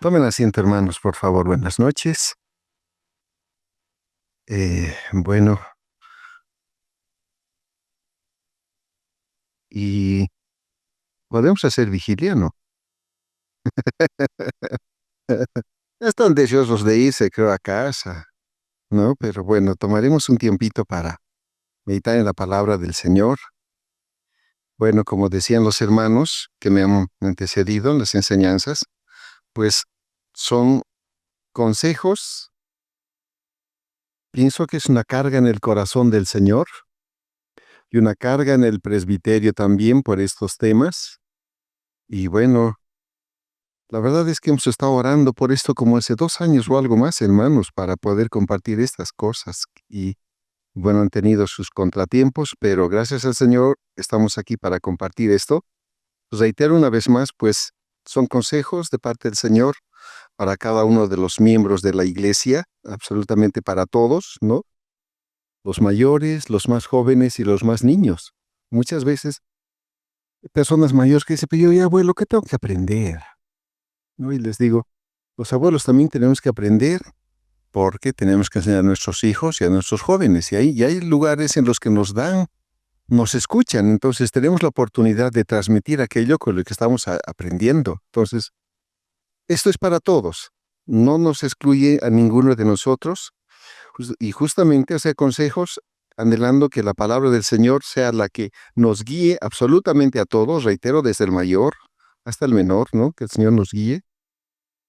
Tomen asiento, hermanos, por favor. Buenas noches. Bueno, y podemos hacer vigilia, ¿no? Están deseosos de irse, creo, a casa, ¿no? Pero bueno, tomaremos un tiempito para meditar en la palabra del Señor. Bueno, como decían los hermanos que me han antecedido en las enseñanzas, pues son consejos. Pienso que es una carga en el corazón del Señor y una carga en el presbiterio también por estos temas. Y bueno, la verdad es que hemos estado orando por esto como hace 2 años o algo más, hermanos, para poder compartir estas cosas. Y bueno, han tenido sus contratiempos, pero gracias al Señor estamos aquí para compartir esto. Reitero una vez más, pues son consejos de parte del Señor para cada uno de los miembros de la iglesia, absolutamente para todos, ¿no? Los mayores, los más jóvenes y los más niños. Muchas veces, personas mayores que dicen, pero yo, abuelo, ¿qué tengo que aprender? ¿No? Y les digo, los abuelos también tenemos que aprender porque tenemos que enseñar a nuestros hijos y a nuestros jóvenes. Y hay lugares en los que nos escuchan. Entonces tenemos la oportunidad de transmitir aquello con lo que estamos aprendiendo. Entonces, esto es para todos. No nos excluye a ninguno de nosotros. Y justamente hacer consejos anhelando que la palabra del Señor sea la que nos guíe absolutamente a todos. Reitero, desde el mayor hasta el menor, ¿no? Que el Señor nos guíe.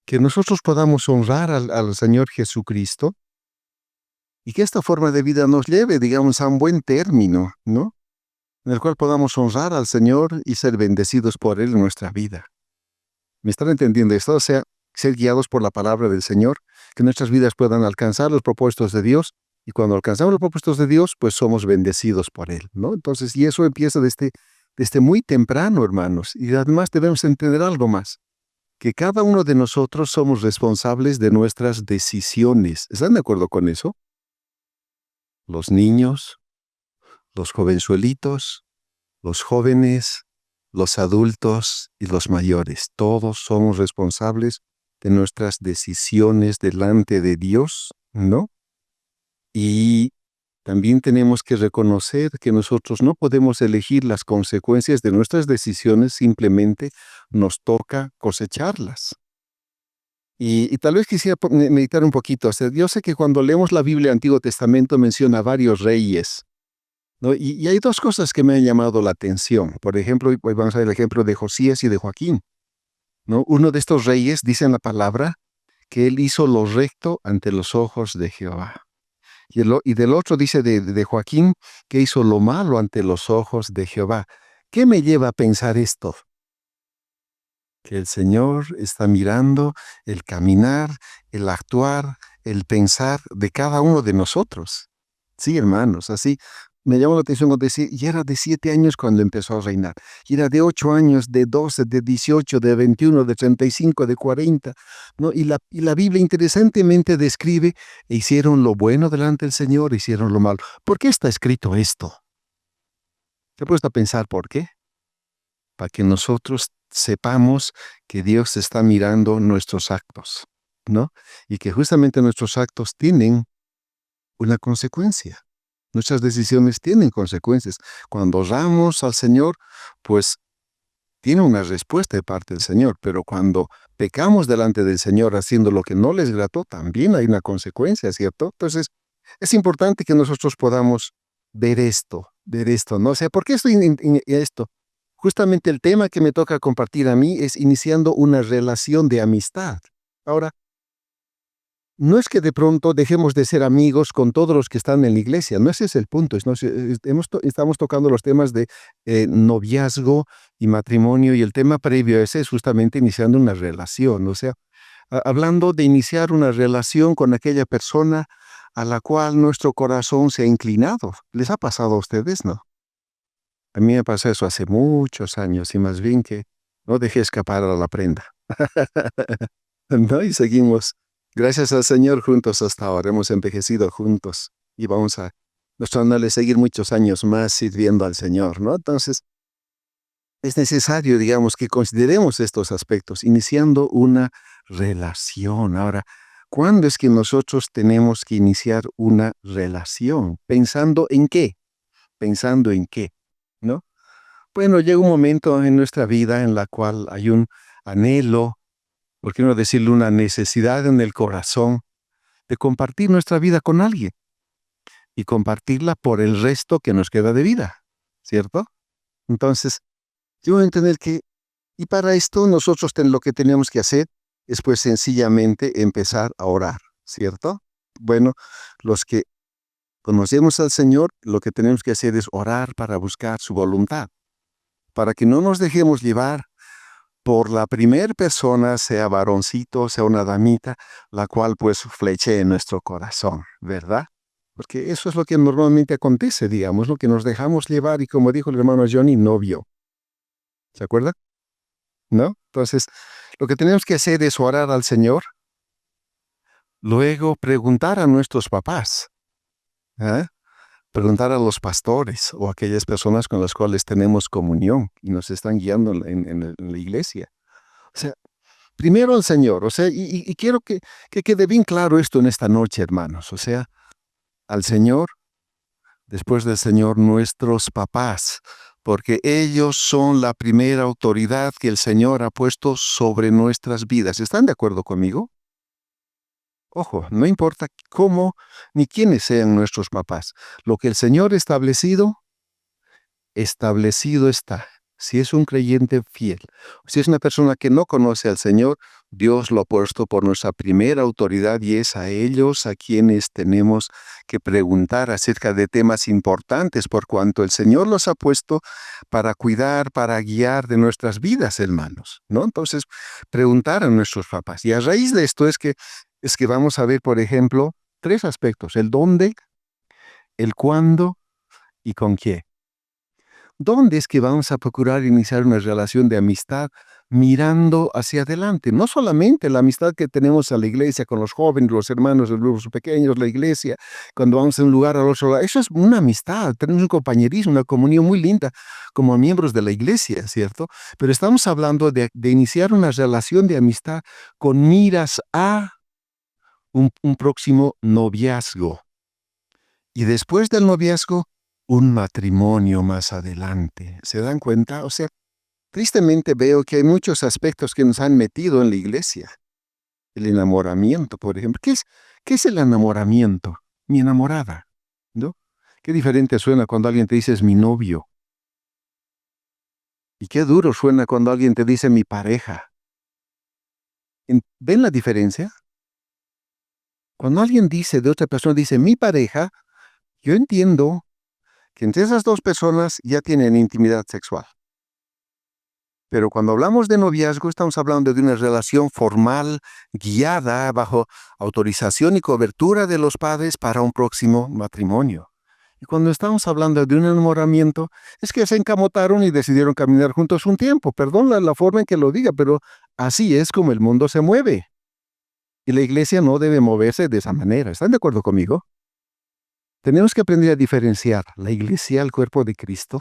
Que nosotros podamos honrar al Señor Jesucristo y que esta forma de vida nos lleve, digamos, a un buen término, ¿no? En el cual podamos honrar al Señor y ser bendecidos por Él en nuestra vida. ¿Me están entendiendo esto? O sea, ser guiados por la palabra del Señor, que nuestras vidas puedan alcanzar los propósitos de Dios, y cuando alcanzamos los propósitos de Dios, pues somos bendecidos por Él, ¿no? Entonces, y eso empieza desde muy temprano, hermanos, y además debemos entender algo más. Que cada uno de nosotros somos responsables de nuestras decisiones. ¿Están de acuerdo con eso? Los niños, los jovenzuelitos, los jóvenes, los adultos y los mayores. Todos somos responsables de nuestras decisiones delante de Dios, ¿no? Y también tenemos que reconocer que nosotros no podemos elegir las consecuencias de nuestras decisiones, simplemente nos toca cosecharlas. Y tal vez quisiera meditar un poquito. O sea, yo sé que cuando leemos la Biblia, el Antiguo Testamento menciona varios reyes, ¿no? Y hay 2 cosas que me han llamado la atención. Por ejemplo, hoy vamos a ver el ejemplo de Josías y de Joaquín, ¿no? Uno de estos reyes dice en la palabra que él hizo lo recto ante los ojos de Jehová. Y del otro dice de Joaquín que hizo lo malo ante los ojos de Jehová. ¿Qué me lleva a pensar esto? Que el Señor está mirando el caminar, el actuar, el pensar de cada uno de nosotros. Sí, hermanos, así me llamó la atención cuando decía, y era de 7 años cuando empezó a reinar, y era de 8 años, de 12, de 18, de 21, de 35, de 40, ¿no? Y la Biblia interesantemente describe, e hicieron lo bueno delante del Señor, hicieron lo malo. ¿Por qué está escrito esto? ¿Se ha puesto a pensar por qué? Para que nosotros sepamos que Dios está mirando nuestros actos, ¿no? Y que justamente nuestros actos tienen una consecuencia. Nuestras decisiones tienen consecuencias. Cuando oramos al Señor, pues tiene una respuesta de parte del Señor, pero cuando pecamos delante del Señor haciendo lo que no les grató, también hay una consecuencia, ¿cierto? Entonces, es importante que nosotros podamos ver esto, ¿no? O sea, ¿por qué estoy en esto? Justamente el tema que me toca compartir a mí es iniciando una relación de amistad. Ahora, no es que de pronto dejemos de ser amigos con todos los que están en la iglesia, no ese es el punto. Estamos tocando los temas de noviazgo y matrimonio, y el tema previo a ese es justamente iniciando una relación, o sea, hablando de iniciar una relación con aquella persona a la cual nuestro corazón se ha inclinado. ¿Les ha pasado a ustedes, no? A mí me pasó eso hace muchos años y más bien que no dejé escapar a la prenda. ¿No? Y seguimos, gracias al Señor, juntos hasta ahora. Hemos envejecido juntos y vamos a nuestro anhelo es seguir muchos años más sirviendo al Señor, ¿no? Entonces, es necesario, digamos, que consideremos estos aspectos, iniciando una relación. Ahora, ¿cuándo es que nosotros tenemos que iniciar una relación? ¿Pensando en qué? ¿Pensando en qué? ¿No? Bueno, llega un momento en nuestra vida en la cual hay un anhelo, por qué no decirlo, una necesidad en el corazón de compartir nuestra vida con alguien y compartirla por el resto que nos queda de vida, ¿cierto? Entonces, yo voy a entender que, y para esto nosotros lo que tenemos que hacer es pues sencillamente empezar a orar, ¿cierto? Bueno, los que conocemos al Señor, lo que tenemos que hacer es orar para buscar su voluntad, para que no nos dejemos llevar por la primera persona, sea varoncito, sea una damita, la cual pues fleche en nuestro corazón, ¿verdad? Porque eso es lo que normalmente acontece, digamos, lo que nos dejamos llevar y como dijo el hermano Johnny, novio. ¿Se acuerda? ¿No? Entonces, lo que tenemos que hacer es orar al Señor, luego preguntar a nuestros papás, ¿eh? Preguntar a los pastores o aquellas personas con las cuales tenemos comunión y nos están guiando en la iglesia. O sea, primero al Señor, o sea, y quiero que quede bien claro esto en esta noche, hermanos. O sea, al Señor, después del Señor, nuestros papás, porque ellos son la primera autoridad que el Señor ha puesto sobre nuestras vidas. ¿Están de acuerdo conmigo? Ojo, no importa cómo ni quiénes sean nuestros papás. Lo que el Señor ha establecido está. Si es un creyente fiel, si es una persona que no conoce al Señor, Dios lo ha puesto por nuestra primera autoridad y es a ellos a quienes tenemos que preguntar acerca de temas importantes por cuanto el Señor los ha puesto para cuidar, para guiar de nuestras vidas, hermanos, ¿no? Entonces, preguntar a nuestros papás. Y a raíz de esto es que vamos a ver, por ejemplo, tres aspectos: el dónde, el cuándo y con quién. ¿Dónde es que vamos a procurar iniciar una relación de amistad mirando hacia adelante? No solamente la amistad que tenemos a la iglesia con los jóvenes, los hermanos, los grupos pequeños, la iglesia, cuando vamos de un lugar al otro lado. Eso es una amistad, tenemos un compañerismo, una comunión muy linda como miembros de la iglesia, ¿cierto? Pero estamos hablando de iniciar una relación de amistad con miras a un próximo noviazgo. Y después del noviazgo, un matrimonio más adelante. ¿Se dan cuenta? O sea, tristemente veo que hay muchos aspectos que nos han metido en la iglesia. El enamoramiento, por ejemplo. ¿Qué es el enamoramiento? Mi enamorada, ¿no? Qué diferente suena cuando alguien te dice es mi novio. Y qué duro suena cuando alguien te dice mi pareja. ¿Ven la diferencia? Cuando alguien dice de otra persona, dice mi pareja, yo entiendo que entre esas dos personas ya tienen intimidad sexual. Pero cuando hablamos de noviazgo, estamos hablando de una relación formal, guiada bajo autorización y cobertura de los padres para un próximo matrimonio. Y cuando estamos hablando de un enamoramiento, es que se encamotaron y decidieron caminar juntos un tiempo. Perdón la forma en que lo diga, pero así es como el mundo se mueve. Y la iglesia no debe moverse de esa manera. ¿Están de acuerdo conmigo? Tenemos que aprender a diferenciar la iglesia, el cuerpo de Cristo,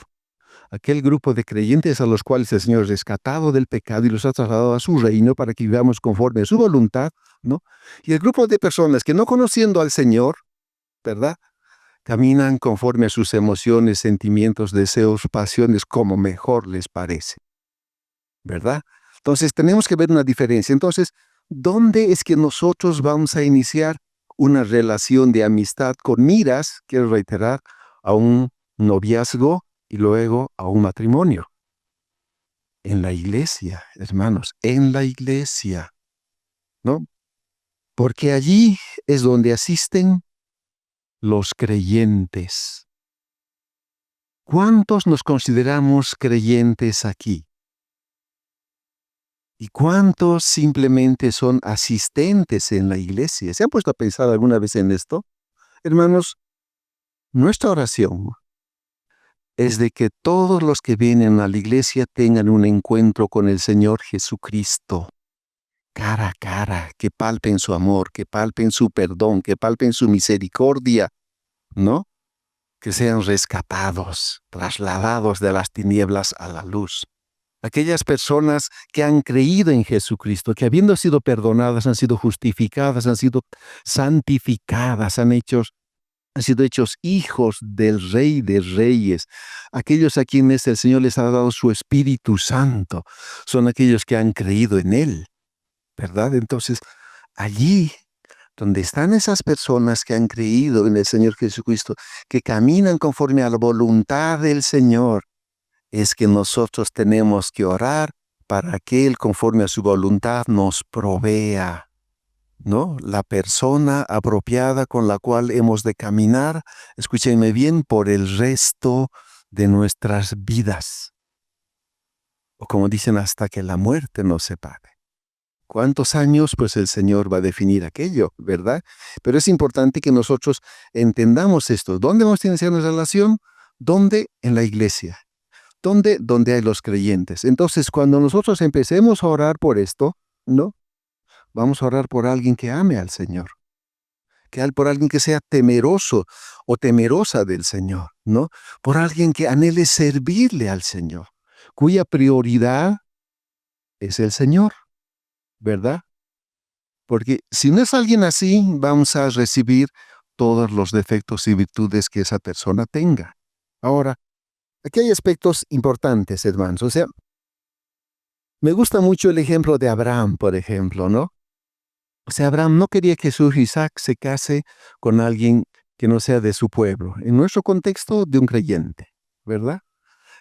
aquel grupo de creyentes a los cuales el Señor ha rescatado del pecado y los ha trasladado a su reino para que vivamos conforme a su voluntad, ¿no? Y el grupo de personas que no conociendo al Señor, ¿verdad? Caminan conforme a sus emociones, sentimientos, deseos, pasiones, como mejor les parece, ¿verdad? Entonces tenemos que ver una diferencia. Entonces, ¿dónde es que nosotros vamos a iniciar una relación de amistad con miras, quiero reiterar, a un noviazgo y luego a un matrimonio? En la iglesia, hermanos, en la iglesia, ¿no? Porque allí es donde asisten los creyentes. ¿Cuántos nos consideramos creyentes aquí? ¿Y cuántos simplemente son asistentes en la iglesia? ¿Se han puesto a pensar alguna vez en esto? Hermanos, nuestra oración es de que todos los que vienen a la iglesia tengan un encuentro con el Señor Jesucristo. Cara a cara, que palpen su amor, que palpen su perdón, que palpen su misericordia, ¿no? Que sean rescatados, trasladados de las tinieblas a la luz. Aquellas personas que han creído en Jesucristo, que habiendo sido perdonadas, han sido justificadas, han sido santificadas, han sido hechos hijos del Rey de Reyes. Aquellos a quienes el Señor les ha dado su Espíritu Santo, son aquellos que han creído en Él, ¿verdad? Entonces, allí donde están esas personas que han creído en el Señor Jesucristo, que caminan conforme a la voluntad del Señor, es que nosotros tenemos que orar para que Él, conforme a su voluntad, nos provea, ¿no? La persona apropiada con la cual hemos de caminar, escúchenme bien, por el resto de nuestras vidas. O como dicen, hasta que la muerte nos separe. ¿Cuántos años? Pues el Señor va a definir aquello, ¿verdad? Pero es importante que nosotros entendamos esto. ¿Dónde vamos a iniciar nuestra relación? ¿Dónde? En la iglesia. ¿Dónde? Donde hay los creyentes. Entonces, cuando nosotros empecemos a orar por esto, ¿no? Vamos a orar por alguien que ame al Señor. Por alguien que sea temeroso o temerosa del Señor, ¿no? Por alguien que anhele servirle al Señor, cuya prioridad es el Señor, ¿verdad? Porque si no es alguien así, vamos a recibir todos los defectos y virtudes que esa persona tenga. Ahora, aquí hay aspectos importantes, hermanos. O sea, me gusta mucho el ejemplo de Abraham, por ejemplo, ¿no? O sea, Abraham no quería que su hijo Isaac se case con alguien que no sea de su pueblo. En nuestro contexto, de un creyente, ¿verdad?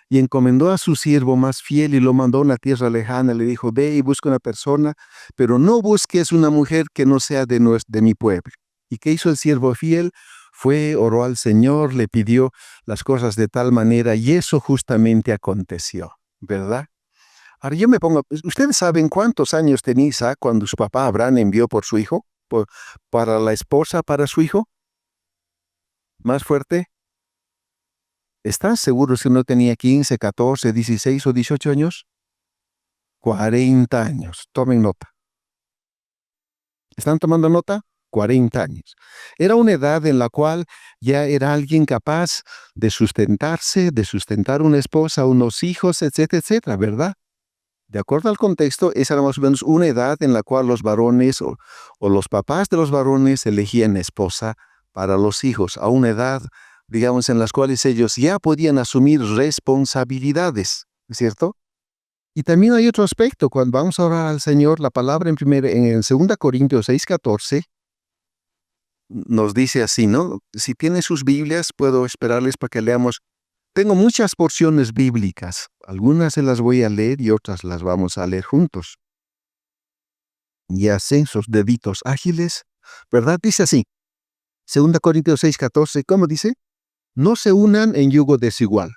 Y encomendó a su siervo más fiel y lo mandó a una tierra lejana. Le dijo, ve y busca una persona, pero no busques una mujer que no sea de mi pueblo. ¿Y qué hizo el siervo fiel? Fue, oró al Señor, le pidió las cosas de tal manera y eso justamente aconteció, ¿verdad? Ahora yo me pongo, ¿ustedes saben cuántos años tenía Isaac cuando su papá Abraham envió por su hijo? Para la esposa, para su hijo? ¿Más fuerte? ¿Estás seguro si no tenía 15, 14, 16 o 18 años? 40 años. Tomen nota. ¿Están tomando nota? 40 años. Era una edad en la cual ya era alguien capaz de sustentarse, de sustentar una esposa, unos hijos, etcétera, etcétera, ¿verdad? De acuerdo al contexto, esa era más o menos una edad en la cual los varones o los papás de los varones elegían esposa para los hijos, a una edad, digamos, en las cuales ellos ya podían asumir responsabilidades, ¿cierto? Y también hay otro aspecto, cuando vamos a orar al Señor, la palabra en 2 Corintios 6:14 nos dice así, ¿no? Si tienen sus Biblias, puedo esperarles para que leamos. Tengo muchas porciones bíblicas, algunas se las voy a leer y otras las vamos a leer juntos. Y hacen sus deditos ágiles, ¿verdad? Dice así, 2 Corintios 6:14, ¿cómo dice? No se unan en yugo desigual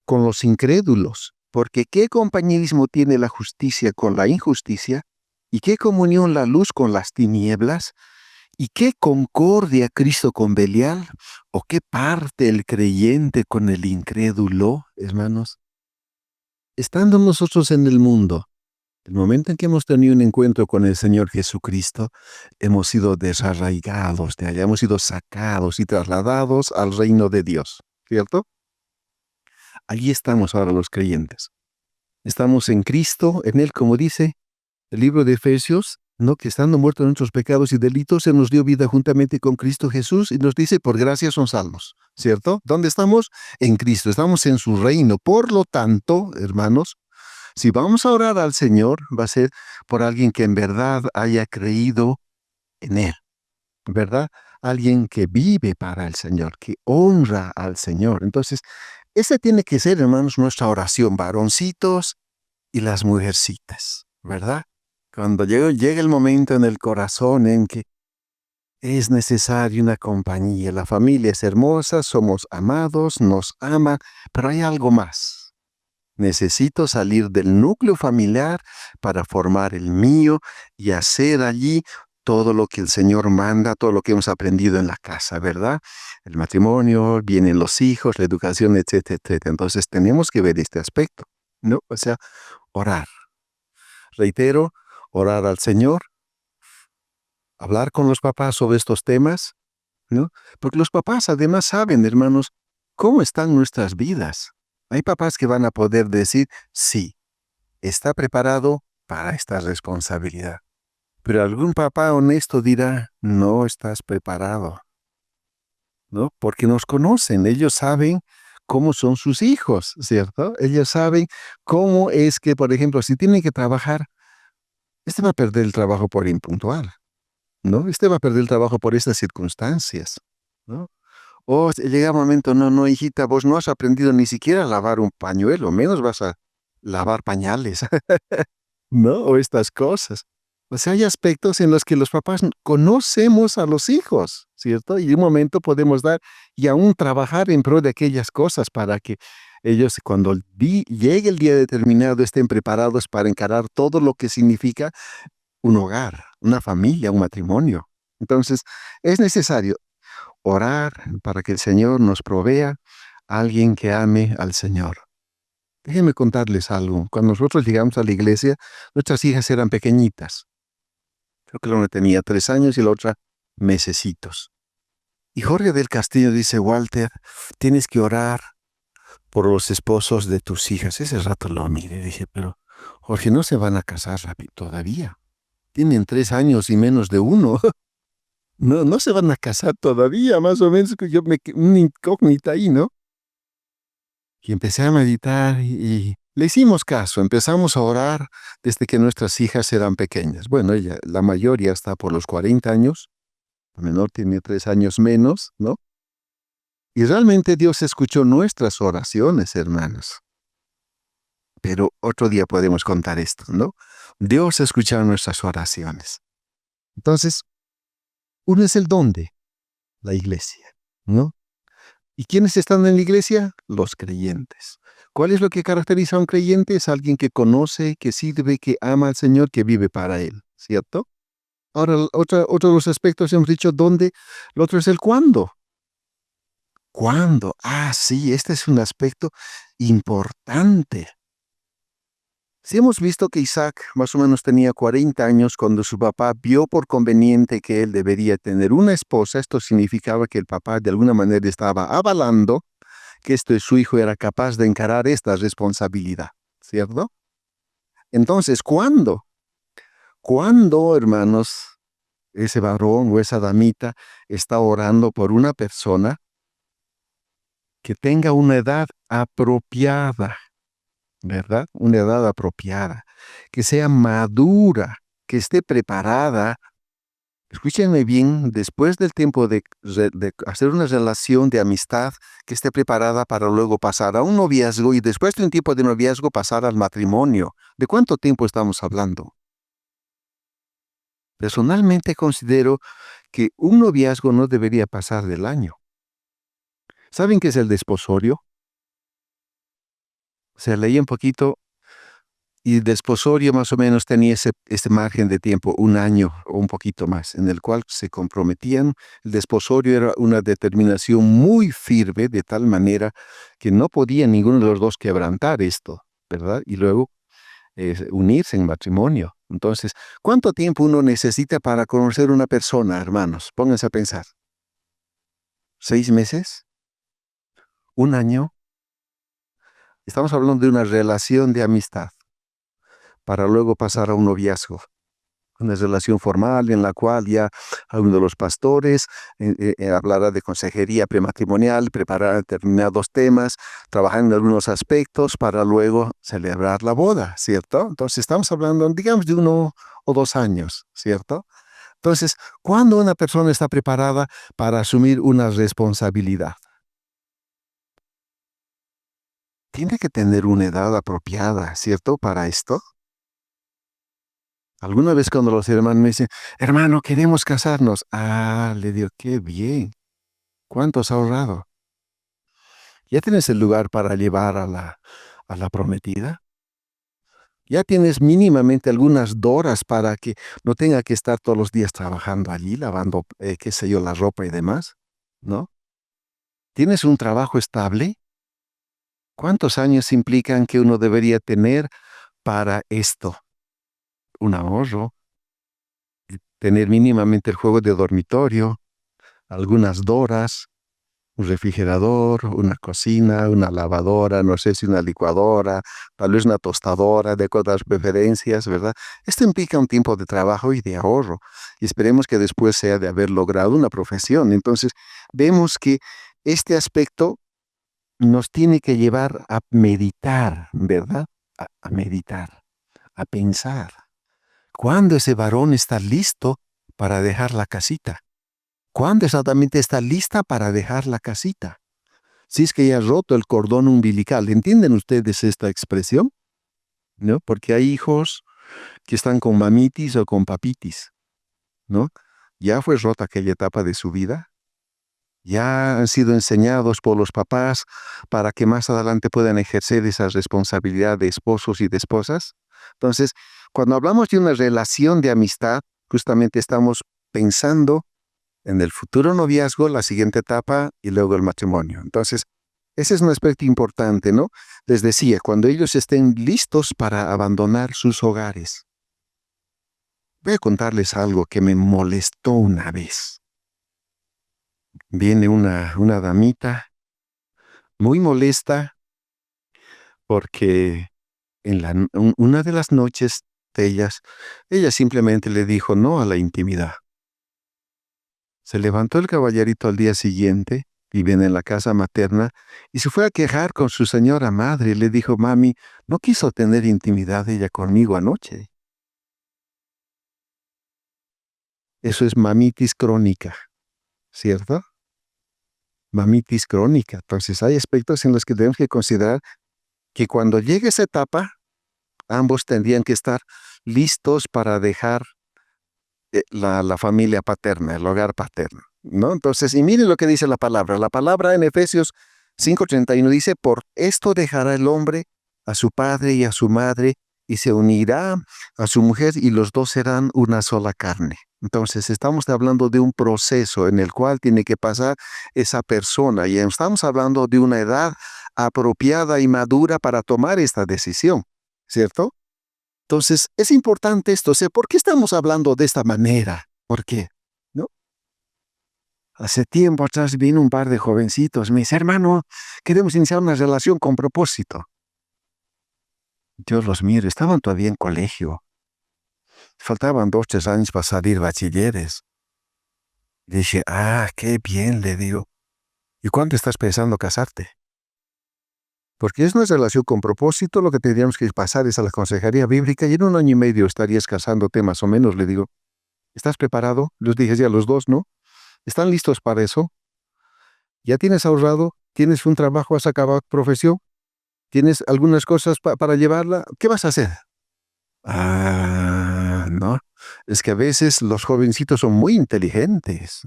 con los incrédulos, porque ¿qué compañerismo tiene la justicia con la injusticia? ¿Y qué comunión la luz con las tinieblas? ¿Y qué concordia Cristo con Belial? ¿O qué parte el creyente con el incrédulo, hermanos? Estando nosotros en el mundo, el momento en que hemos tenido un encuentro con el Señor Jesucristo, hemos sido desarraigados de allá, hemos sido sacados y trasladados al reino de Dios, ¿cierto? Allí estamos ahora los creyentes. Estamos en Cristo, en Él, como dice el libro de Efesios, ¿no? Que estando muertos en nuestros pecados y delitos, se nos dio vida juntamente con Cristo Jesús y nos dice, por gracia son salvos, ¿cierto? ¿Dónde estamos? En Cristo, estamos en su reino. Por lo tanto, hermanos, si vamos a orar al Señor, va a ser por alguien que en verdad haya creído en Él, ¿verdad? Alguien que vive para el Señor, que honra al Señor. Entonces, esa tiene que ser, hermanos, nuestra oración, varoncitos y las mujercitas, ¿verdad? Cuando llega el momento en el corazón en que es necesaria una compañía, la familia es hermosa, somos amados, nos aman, pero hay algo más. Necesito salir del núcleo familiar para formar el mío y hacer allí todo lo que el Señor manda, todo lo que hemos aprendido en la casa, ¿verdad? El matrimonio, vienen los hijos, la educación, etcétera, etcétera. Entonces tenemos que ver este aspecto, ¿no? O sea, orar. Reitero, orar al Señor, hablar con los papás sobre estos temas, ¿no? Porque los papás además saben, hermanos, cómo están nuestras vidas. Hay papás que van a poder decir, sí, está preparado para esta responsabilidad. Pero algún papá honesto dirá, no estás preparado, ¿no? Porque nos conocen, ellos saben cómo son sus hijos, ¿cierto? Ellos saben cómo es que, por ejemplo, si tienen que trabajar, este va a perder el trabajo por impuntual, ¿no? Este va a perder el trabajo por estas circunstancias, ¿no? O llega un momento, no, no, hijita, vos no has aprendido ni siquiera a lavar un pañuelo, menos vas a lavar pañales, ¿no? O estas cosas. O sea, hay aspectos en los que los papás conocemos a los hijos, ¿cierto? Y de un momento podemos dar y aún trabajar en pro de aquellas cosas para que ellos, cuando llegue el día determinado, estén preparados para encarar todo lo que significa un hogar, una familia, un matrimonio. Entonces, es necesario orar para que el Señor nos provea a alguien que ame al Señor. Déjenme contarles algo. Cuando nosotros llegamos a la iglesia, nuestras hijas eran pequeñitas. Creo que la una tenía 3 años y la otra mesecitos. Y Jorge del Castillo dice, Walter, tienes que orar por los esposos de tus hijas. Ese rato lo miré y dije, pero Jorge, no se van a casar todavía. Tienen 3 años y menos de uno. No, no se van a casar todavía, más o menos. Yo una incógnita ahí, ¿no? Y empecé a meditar y le hicimos caso. Empezamos a orar desde que nuestras hijas eran pequeñas. Bueno, la mayor ya está por los 40 años. La menor tiene 3 años menos, ¿no? Y realmente Dios escuchó nuestras oraciones, hermanos. Pero otro día podemos contar esto, ¿no? Dios escuchó nuestras oraciones. Entonces, uno es el dónde, la iglesia, ¿no? ¿Y quiénes están en la iglesia? Los creyentes. ¿Cuál es lo que caracteriza a un creyente? Es alguien que conoce, que sirve, que ama al Señor, que vive para Él, ¿cierto? Ahora, otro de los aspectos hemos dicho dónde, el otro es el cuándo. ¿Cuándo? Ah, sí, este es un aspecto importante. Si hemos visto que Isaac más o menos tenía 40 años cuando su papá vio por conveniente que él debería tener una esposa, esto significaba que el papá de alguna manera estaba avalando que su hijo era capaz de encarar esta responsabilidad, ¿cierto? Entonces, ¿cuándo? ¿Cuándo, hermanos, ese varón o esa damita está orando por una persona que tenga una edad apropiada, ¿verdad? Una edad apropiada, que sea madura, que esté preparada. Escúchenme bien, después del tiempo de hacer una relación de amistad, que esté preparada para luego pasar a un noviazgo y después de un tiempo de noviazgo pasar al matrimonio. ¿De cuánto tiempo estamos hablando? Personalmente considero que un noviazgo no debería pasar del año. ¿Saben qué es el desposorio? Se leí un poquito y el desposorio más o menos tenía ese margen de tiempo, un año o un poquito más, en el cual se comprometían. El desposorio era una determinación muy firme, de tal manera que no podía ninguno de los dos quebrantar esto, ¿verdad? Y luego unirse en matrimonio. Entonces, ¿cuánto tiempo uno necesita para conocer una persona, hermanos? Pónganse a pensar. ¿6 meses? ¿Un año? Estamos hablando de una relación de amistad para luego pasar a un noviazgo. Una relación formal en la cual ya uno de los pastores hablará de consejería prematrimonial, preparar determinados temas, trabajar en algunos aspectos para luego celebrar la boda, ¿cierto? Entonces estamos hablando, digamos, de 1 o 2 años, ¿cierto? Entonces, ¿cuándo una persona está preparada para asumir una responsabilidad? Tiene que tener una edad apropiada, ¿cierto? Para esto. Alguna vez cuando los hermanos me dicen, hermano, queremos casarnos. Ah, le digo, qué bien. ¿Cuánto has ahorrado? ¿Ya tienes el lugar para llevar a la prometida? ¿Ya tienes mínimamente algunas doras para que no tenga que estar todos los días trabajando allí, lavando, qué sé yo, la ropa y demás? ¿No? ¿Tienes un trabajo estable? ¿Cuántos años implican que uno debería tener para esto? Un ahorro, tener mínimamente el juego de dormitorio, algunas doras, un refrigerador, una cocina, una lavadora, no sé si una licuadora, tal vez una tostadora, de acuerdo a las preferencias, ¿verdad? Esto implica un tiempo de trabajo y de ahorro, y esperemos que después sea de haber logrado una profesión. Entonces, vemos que este aspecto nos tiene que llevar a meditar, ¿verdad? A meditar, a pensar. ¿Cuándo ese varón está listo para dejar la casita? ¿Cuándo exactamente está lista para dejar la casita? Si es que ya ha roto el cordón umbilical. ¿Entienden ustedes esta expresión? ¿No? Porque hay hijos que están con mamitis o con papitis, ¿no? Ya fue rota aquella etapa de su vida. Ya han sido enseñados por los papás para que más adelante puedan ejercer esa responsabilidad de esposos y de esposas. Entonces, cuando hablamos de una relación de amistad, justamente estamos pensando en el futuro noviazgo, la siguiente etapa y luego el matrimonio. Entonces, ese es un aspecto importante, ¿no? Les decía, cuando ellos estén listos para abandonar sus hogares. Voy a contarles algo que me molestó una vez. Viene una damita muy molesta porque una de las noches de ella simplemente le dijo no a la intimidad. Se levantó el caballerito al día siguiente, viven en la casa materna, y se fue a quejar con su señora madre. Le dijo, mami, no quiso tener intimidad ella conmigo anoche. Eso es mamitis crónica, ¿cierto? Mamitis crónica. Entonces hay aspectos en los que tenemos que considerar que cuando llegue esa etapa, ambos tendrían que estar listos para dejar la familia paterna, el hogar paterno, ¿no? Entonces, y miren lo que dice la palabra. La palabra en Efesios 5:31 dice, por esto dejará el hombre a su padre y a su madre, y se unirá a su mujer, y los dos serán una sola carne. Entonces, estamos hablando de un proceso en el cual tiene que pasar esa persona, y estamos hablando de una edad apropiada y madura para tomar esta decisión, ¿cierto? Entonces, es importante esto. O sea, ¿por qué estamos hablando de esta manera? ¿Por qué? ¿No? Hace tiempo atrás vino un par de jovencitos. Me dice, hermano, queremos iniciar una relación con propósito. Yo los miro, estaban todavía en colegio. Faltaban 2, 3 años para salir bachilleres. Dije, qué bien, le digo. ¿Y cuándo estás pensando casarte? Porque es una relación con propósito, lo que tendríamos que pasar es a la consejería bíblica y en 1 año y medio estarías casándote más o menos, le digo. ¿Estás preparado? Les dije ya los dos, ¿no? ¿Están listos para eso? ¿Ya tienes ahorrado? ¿Tienes un trabajo? ¿Has acabado profesión? ¿Tienes algunas cosas para llevarla? ¿Qué vas a hacer? No. Es que a veces los jovencitos son muy inteligentes.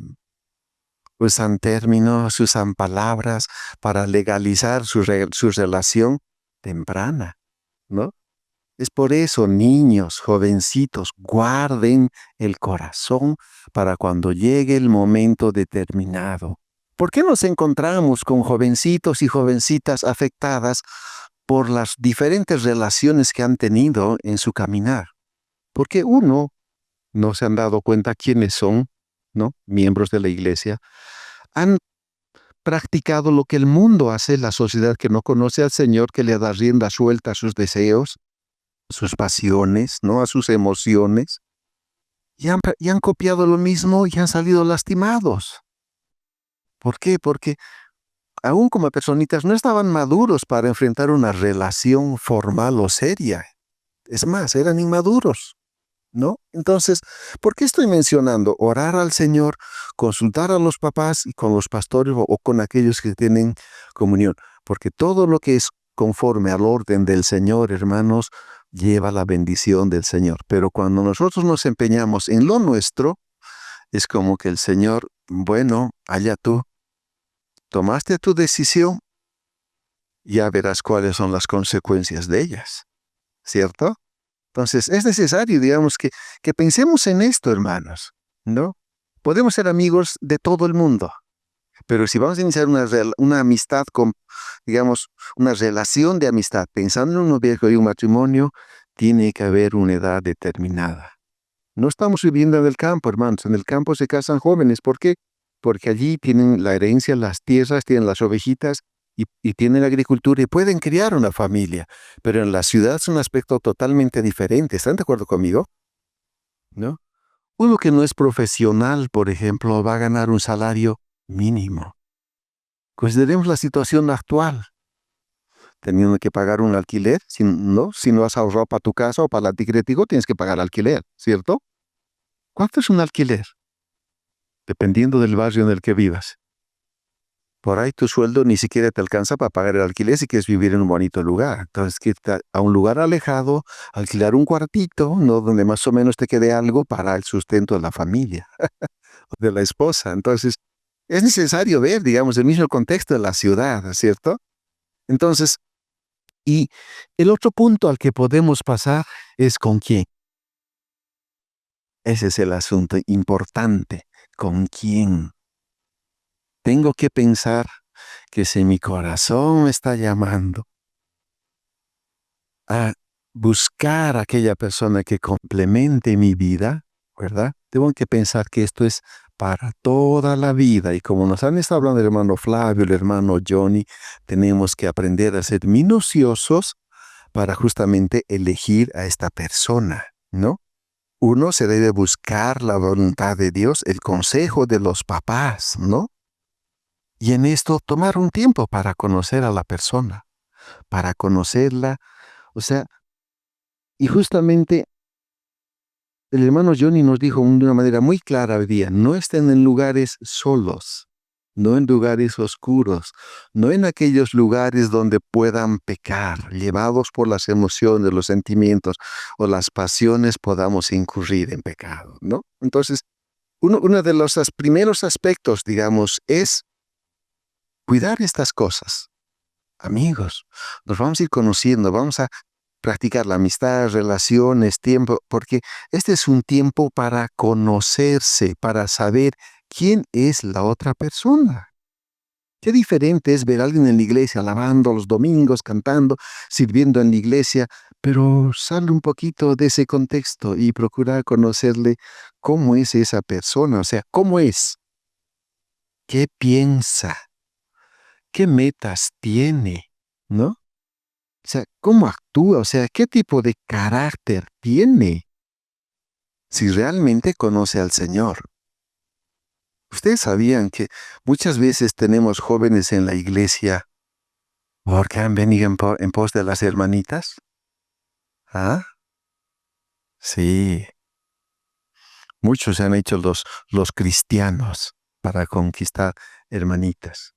Usan términos, usan palabras para legalizar su relación temprana, ¿no? Es por eso, niños, jovencitos, guarden el corazón para cuando llegue el momento determinado. ¿Por qué nos encontramos con jovencitos y jovencitas afectadas por las diferentes relaciones que han tenido en su caminar? Porque uno, no se han dado cuenta quiénes son, ¿no? Miembros de la iglesia, han practicado lo que el mundo hace, la sociedad que no conoce al Señor, que le da rienda suelta a sus deseos, sus pasiones, ¿no? A sus emociones, y han copiado lo mismo y han salido lastimados. ¿Por qué? Porque aún como personitas no estaban maduros para enfrentar una relación formal o seria. Es más, eran inmaduros, ¿no? Entonces, ¿por qué estoy mencionando orar al Señor, consultar a los papás y con los pastores o con aquellos que tienen comunión? Porque todo lo que es conforme al orden del Señor, hermanos, lleva la bendición del Señor. Pero cuando nosotros nos empeñamos en lo nuestro, es como que el Señor, bueno, allá tú, tomaste tu decisión, ya verás cuáles son las consecuencias de ellas, ¿cierto? Entonces, es necesario, digamos, que pensemos en esto, hermanos, ¿no? Podemos ser amigos de todo el mundo, pero si vamos a iniciar una amistad digamos, una relación de amistad, pensando en un noviazgo y un matrimonio, tiene que haber una edad determinada. No estamos viviendo en el campo, hermanos. En el campo se casan jóvenes. ¿Por qué? porque allí tienen la herencia, las tierras, tienen las ovejitas y tienen la agricultura y pueden criar una familia. Pero en la ciudad es un aspecto totalmente diferente. ¿Están de acuerdo conmigo? ¿No? Uno que no es profesional, por ejemplo, va a ganar un salario mínimo. Consideremos la situación actual, teniendo que pagar un alquiler, si no has ahorrado para tu casa o para la ticretico, tienes que pagar alquiler, ¿cierto? ¿Cuánto es un alquiler? Dependiendo del barrio en el que vivas. Por ahí tu sueldo ni siquiera te alcanza para pagar el alquiler si quieres vivir en un bonito lugar. Entonces, que irte a un lugar alejado, alquilar un cuartito, ¿no? Donde más o menos te quede algo para el sustento de la familia, de la esposa. Entonces, es necesario ver, digamos, el mismo contexto de la ciudad, ¿cierto? Entonces, y el otro punto al que podemos pasar es con quién. Ese es el asunto importante. ¿Con quién? Tengo que pensar que si mi corazón me está llamando a buscar a aquella persona que complemente mi vida, ¿verdad? Tengo que pensar que esto es para toda la vida. Y como nos han estado hablando el hermano Flavio, el hermano Johnny, tenemos que aprender a ser minuciosos para justamente elegir a esta persona, ¿no? Uno se debe buscar la voluntad de Dios, el consejo de los papás, ¿no? Y en esto tomar un tiempo para conocer a la persona, para conocerla, o sea, y justamente el hermano Johnny nos dijo de una manera muy clara hoy día, no estén en lugares solos, no en lugares oscuros, no en aquellos lugares donde puedan pecar, llevados por las emociones, los sentimientos o las pasiones podamos incurrir en pecado, ¿no? Entonces, uno de los primeros aspectos, digamos, es cuidar estas cosas. Amigos, nos vamos a ir conociendo, vamos a practicar la amistad, relaciones, tiempo, porque este es un tiempo para conocerse, para saber quién es la otra persona. Qué diferente es ver a alguien en la iglesia alabando los domingos, cantando, sirviendo en la iglesia, pero sale un poquito de ese contexto y procurar conocerle cómo es esa persona, o sea, cómo es, qué piensa, qué metas tiene, ¿no? O sea, ¿cómo actúa? O sea, ¿qué tipo de carácter tiene? Si realmente conoce al Señor. Ustedes sabían que muchas veces tenemos jóvenes en la iglesia porque han venido en pos de las hermanitas. ¿Ah? Sí, muchos se han hecho los cristianos para conquistar hermanitas.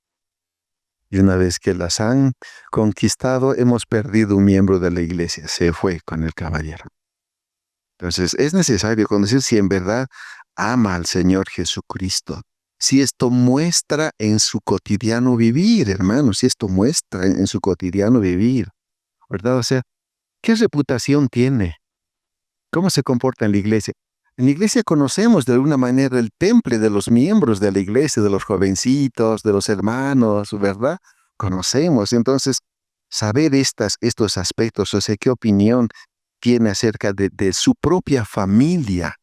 Y una vez que las han conquistado, hemos perdido un miembro de la iglesia. Se fue con el caballero. Entonces, es necesario conocer si en verdad ama al Señor Jesucristo. Si esto muestra en su cotidiano vivir, hermanos, si esto muestra en su cotidiano vivir, ¿verdad? O sea, ¿qué reputación tiene? ¿Cómo se comporta en la iglesia? En la iglesia conocemos de alguna manera el temple de los miembros de la iglesia, de los jovencitos, de los hermanos, ¿verdad? Conocemos. Entonces, saber estos aspectos, o sea, qué opinión tiene acerca de su propia familia,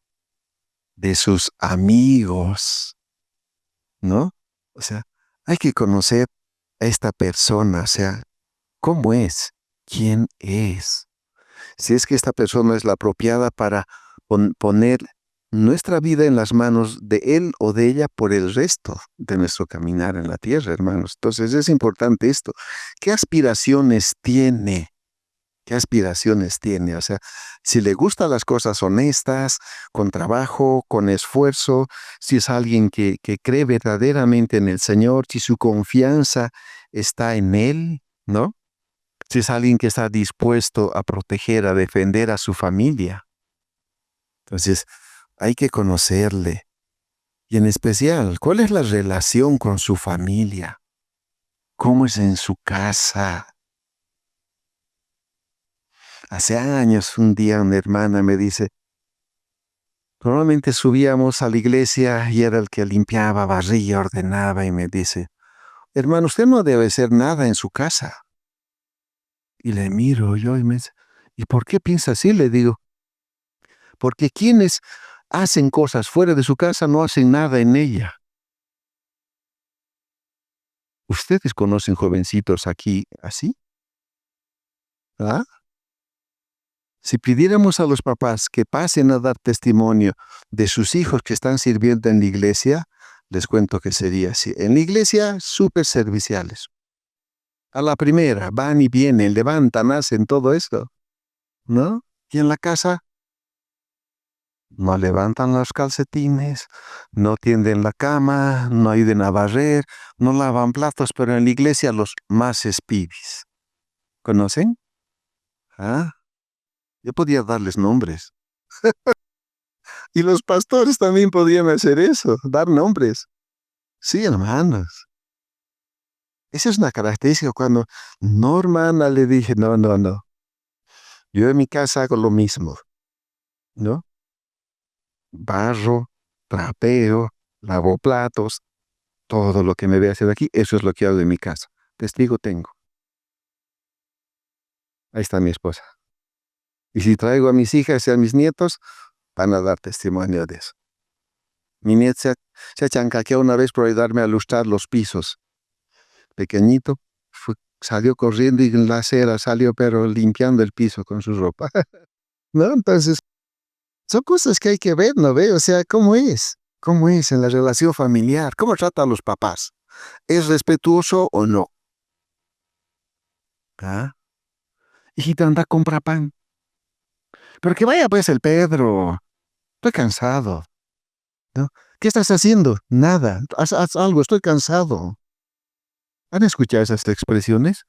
de sus amigos, ¿no? O sea, hay que conocer a esta persona, o sea, cómo es, quién es. Si es que esta persona es la apropiada para poner nuestra vida en las manos de él o de ella por el resto de nuestro caminar en la tierra, hermanos. Entonces es importante esto. ¿Qué aspiraciones tiene? ¿Qué aspiraciones tiene? O sea, si le gustan las cosas honestas, con trabajo, con esfuerzo, si es alguien que cree verdaderamente en el Señor, si su confianza está en Él, ¿no? Si es alguien que está dispuesto a proteger, a defender a su familia. Entonces, hay que conocerle. Y en especial, ¿cuál es la relación con su familia? ¿Cómo es en su casa? Hace años, un día una hermana me dice, normalmente subíamos a la iglesia y era el que limpiaba, barría, ordenaba y me dice, hermano, usted no debe hacer nada en su casa. Y le miro yo y me dice, ¿y por qué piensa así? Le digo, porque quienes hacen cosas fuera de su casa no hacen nada en ella. ¿Ustedes conocen jovencitos aquí así? ¿Ah? Si pidiéramos a los papás que pasen a dar testimonio de sus hijos que están sirviendo en la iglesia, les cuento que sería así. En la iglesia, súper serviciales. A la primera, van y vienen, levantan, hacen todo esto, ¿no? Y en la casa, no levantan los calcetines, no tienden la cama, no ayuden a barrer, no lavan platos, pero en la iglesia los más espíris. ¿Conocen? ¿Ah? Yo podía darles nombres. Y los pastores también podían hacer eso, dar nombres. Sí, hermanos. Esa es una característica cuando no, hermana, le dije, no, no, no. Yo en mi casa hago lo mismo, ¿no? Barro, trapeo, lavo platos, todo lo que me ve hacer aquí, eso es lo que hago en mi casa. Testigo tengo. Ahí está mi esposa. Y si traigo a mis hijas y a mis nietos, van a dar testimonio de eso. Mi nieto se chancaqueó una vez por ayudarme a lustrar los pisos. Pequeñito, salió corriendo y en la acera salió, pero limpiando el piso con su ropa. ¿No? Entonces, son cosas que hay que ver, ¿no ve? O sea, ¿cómo es? ¿Cómo es en la relación familiar? ¿Cómo trata a los papás? ¿Es respetuoso o no? ¿Ah? Hijita, anda, compra pan. Pero que vaya pues el Pedro. Estoy cansado, ¿no? ¿Qué estás haciendo? Nada. Haz algo, estoy cansado. ¿Han escuchado esas expresiones?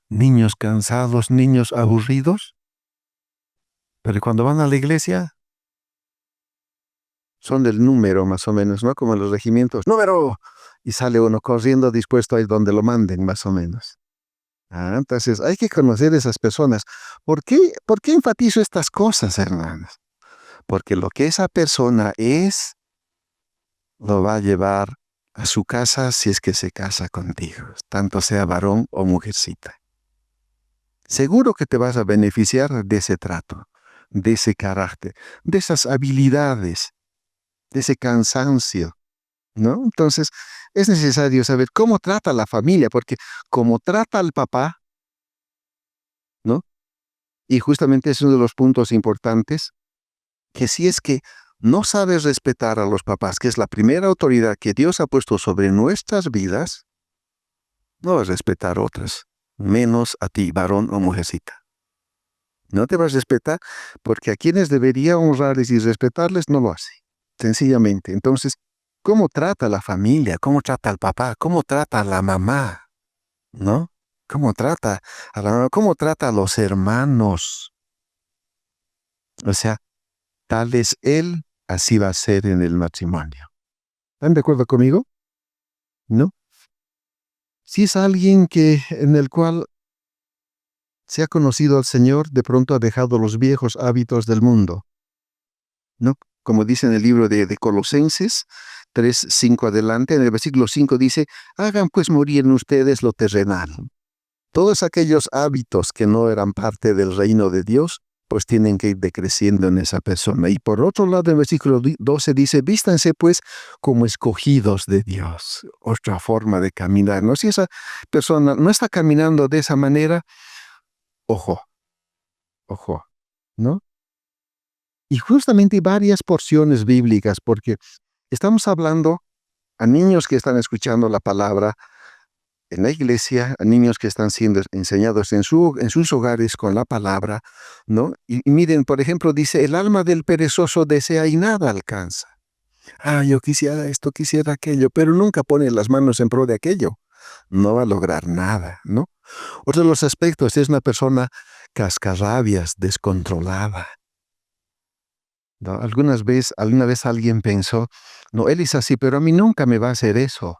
Niños cansados, niños aburridos. Pero cuando van a la iglesia, son del número más o menos, ¿no? Como en los regimientos. ¡Número! Y sale uno corriendo dispuesto a ir donde lo manden, más o menos. Entonces hay que conocer esas personas. ¿Por qué enfatizo estas cosas, hermanos? Porque lo que esa persona es, lo va a llevar a su casa si es que se casa contigo, tanto sea varón o mujercita. Seguro que te vas a beneficiar de ese trato, de ese carácter, de esas habilidades, de ese cansancio, ¿no? Entonces, es necesario saber cómo trata la familia, porque como trata al papá, ¿no? Y justamente es uno de los puntos importantes, que si es que no sabes respetar a los papás, que es la primera autoridad que Dios ha puesto sobre nuestras vidas, no vas a respetar otras, menos a ti, varón o mujercita. No te vas a respetar porque a quienes debería honrarles y respetarles no lo hace, sencillamente. Entonces, ¿cómo trata la familia? ¿Cómo trata al papá? ¿Cómo trata a la mamá? ¿No? ¿Cómo trata a la mamá? ¿Cómo trata a los hermanos? O sea, tal es él, así va a ser en el matrimonio. ¿Están de acuerdo conmigo? ¿No? Si es alguien en el cual se ha conocido al Señor, de pronto ha dejado los viejos hábitos del mundo, ¿no? Como dice en el libro de Colosenses 3, 5 adelante, en el versículo 5 dice, hagan pues morir en ustedes lo terrenal. Todos aquellos hábitos que no eran parte del reino de Dios, pues tienen que ir decreciendo en esa persona. Y por otro lado, en el versículo 12 dice, vístanse pues como escogidos de Dios. Otra forma de caminar, ¿no? Si esa persona no está caminando de esa manera, ojo, ojo, ¿no? Y justamente hay varias porciones bíblicas, porque estamos hablando a niños que están escuchando la palabra en la iglesia, a niños que están siendo enseñados en sus hogares con la palabra, ¿no? Y miren, por ejemplo, dice, el alma del perezoso desea y nada alcanza. Yo quisiera esto, quisiera aquello, pero nunca pone las manos en pro de aquello. No va a lograr nada, ¿no? Otro de los aspectos es una persona cascarrabias, descontrolada, ¿no? Alguna vez alguien pensó, no, él es así, pero a mí nunca me va a hacer eso.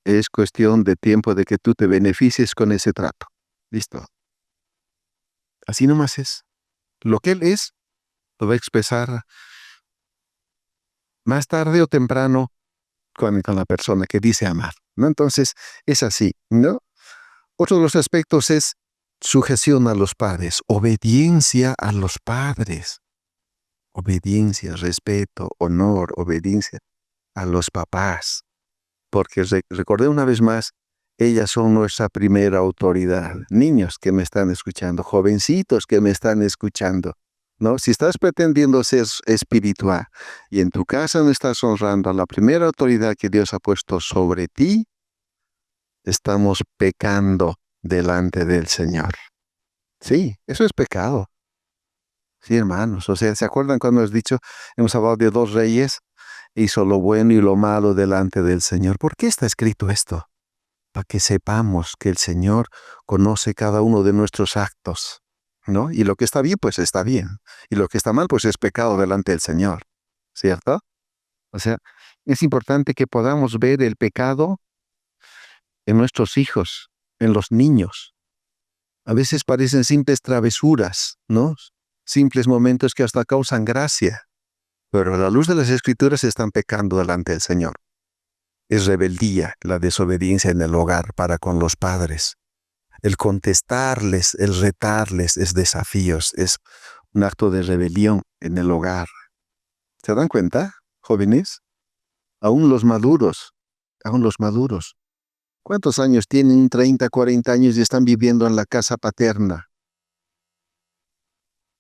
Es cuestión de tiempo de que tú te beneficies con ese trato. Listo. Así nomás es. Lo que él es, lo va a expresar más tarde o temprano con la persona que dice amar, ¿no? Entonces, es así, ¿no? Otro de los aspectos es sujeción a los padres, obediencia a los padres. Obediencia, respeto, honor, obediencia a los papás. porque recordé una vez más, ellas son nuestra primera autoridad. Niños que me están escuchando, jovencitos que me están escuchando, ¿no? Si estás pretendiendo ser espiritual y en tu casa no estás honrando a la primera autoridad que Dios ha puesto sobre ti, estamos pecando delante del Señor. Sí, eso es pecado. Sí, hermanos. O sea, ¿se acuerdan cuando hemos hablado de 2 reyes? Hizo lo bueno y lo malo delante del Señor. ¿Por qué está escrito esto? Para que sepamos que el Señor conoce cada uno de nuestros actos, ¿no? Y lo que está bien, pues está bien. Y lo que está mal, pues es pecado delante del Señor, ¿cierto? O sea, es importante que podamos ver el pecado en nuestros hijos, en los niños. A veces parecen simples travesuras, ¿no? Simples momentos que hasta causan gracia. Pero a la luz de las Escrituras están pecando delante del Señor. Es rebeldía, la desobediencia en el hogar para con los padres. El contestarles, el retarles es desafíos, es un acto de rebelión en el hogar. ¿Se dan cuenta, jóvenes? Aún los maduros. ¿Cuántos años tienen? 30, 40 años y están viviendo en la casa paterna.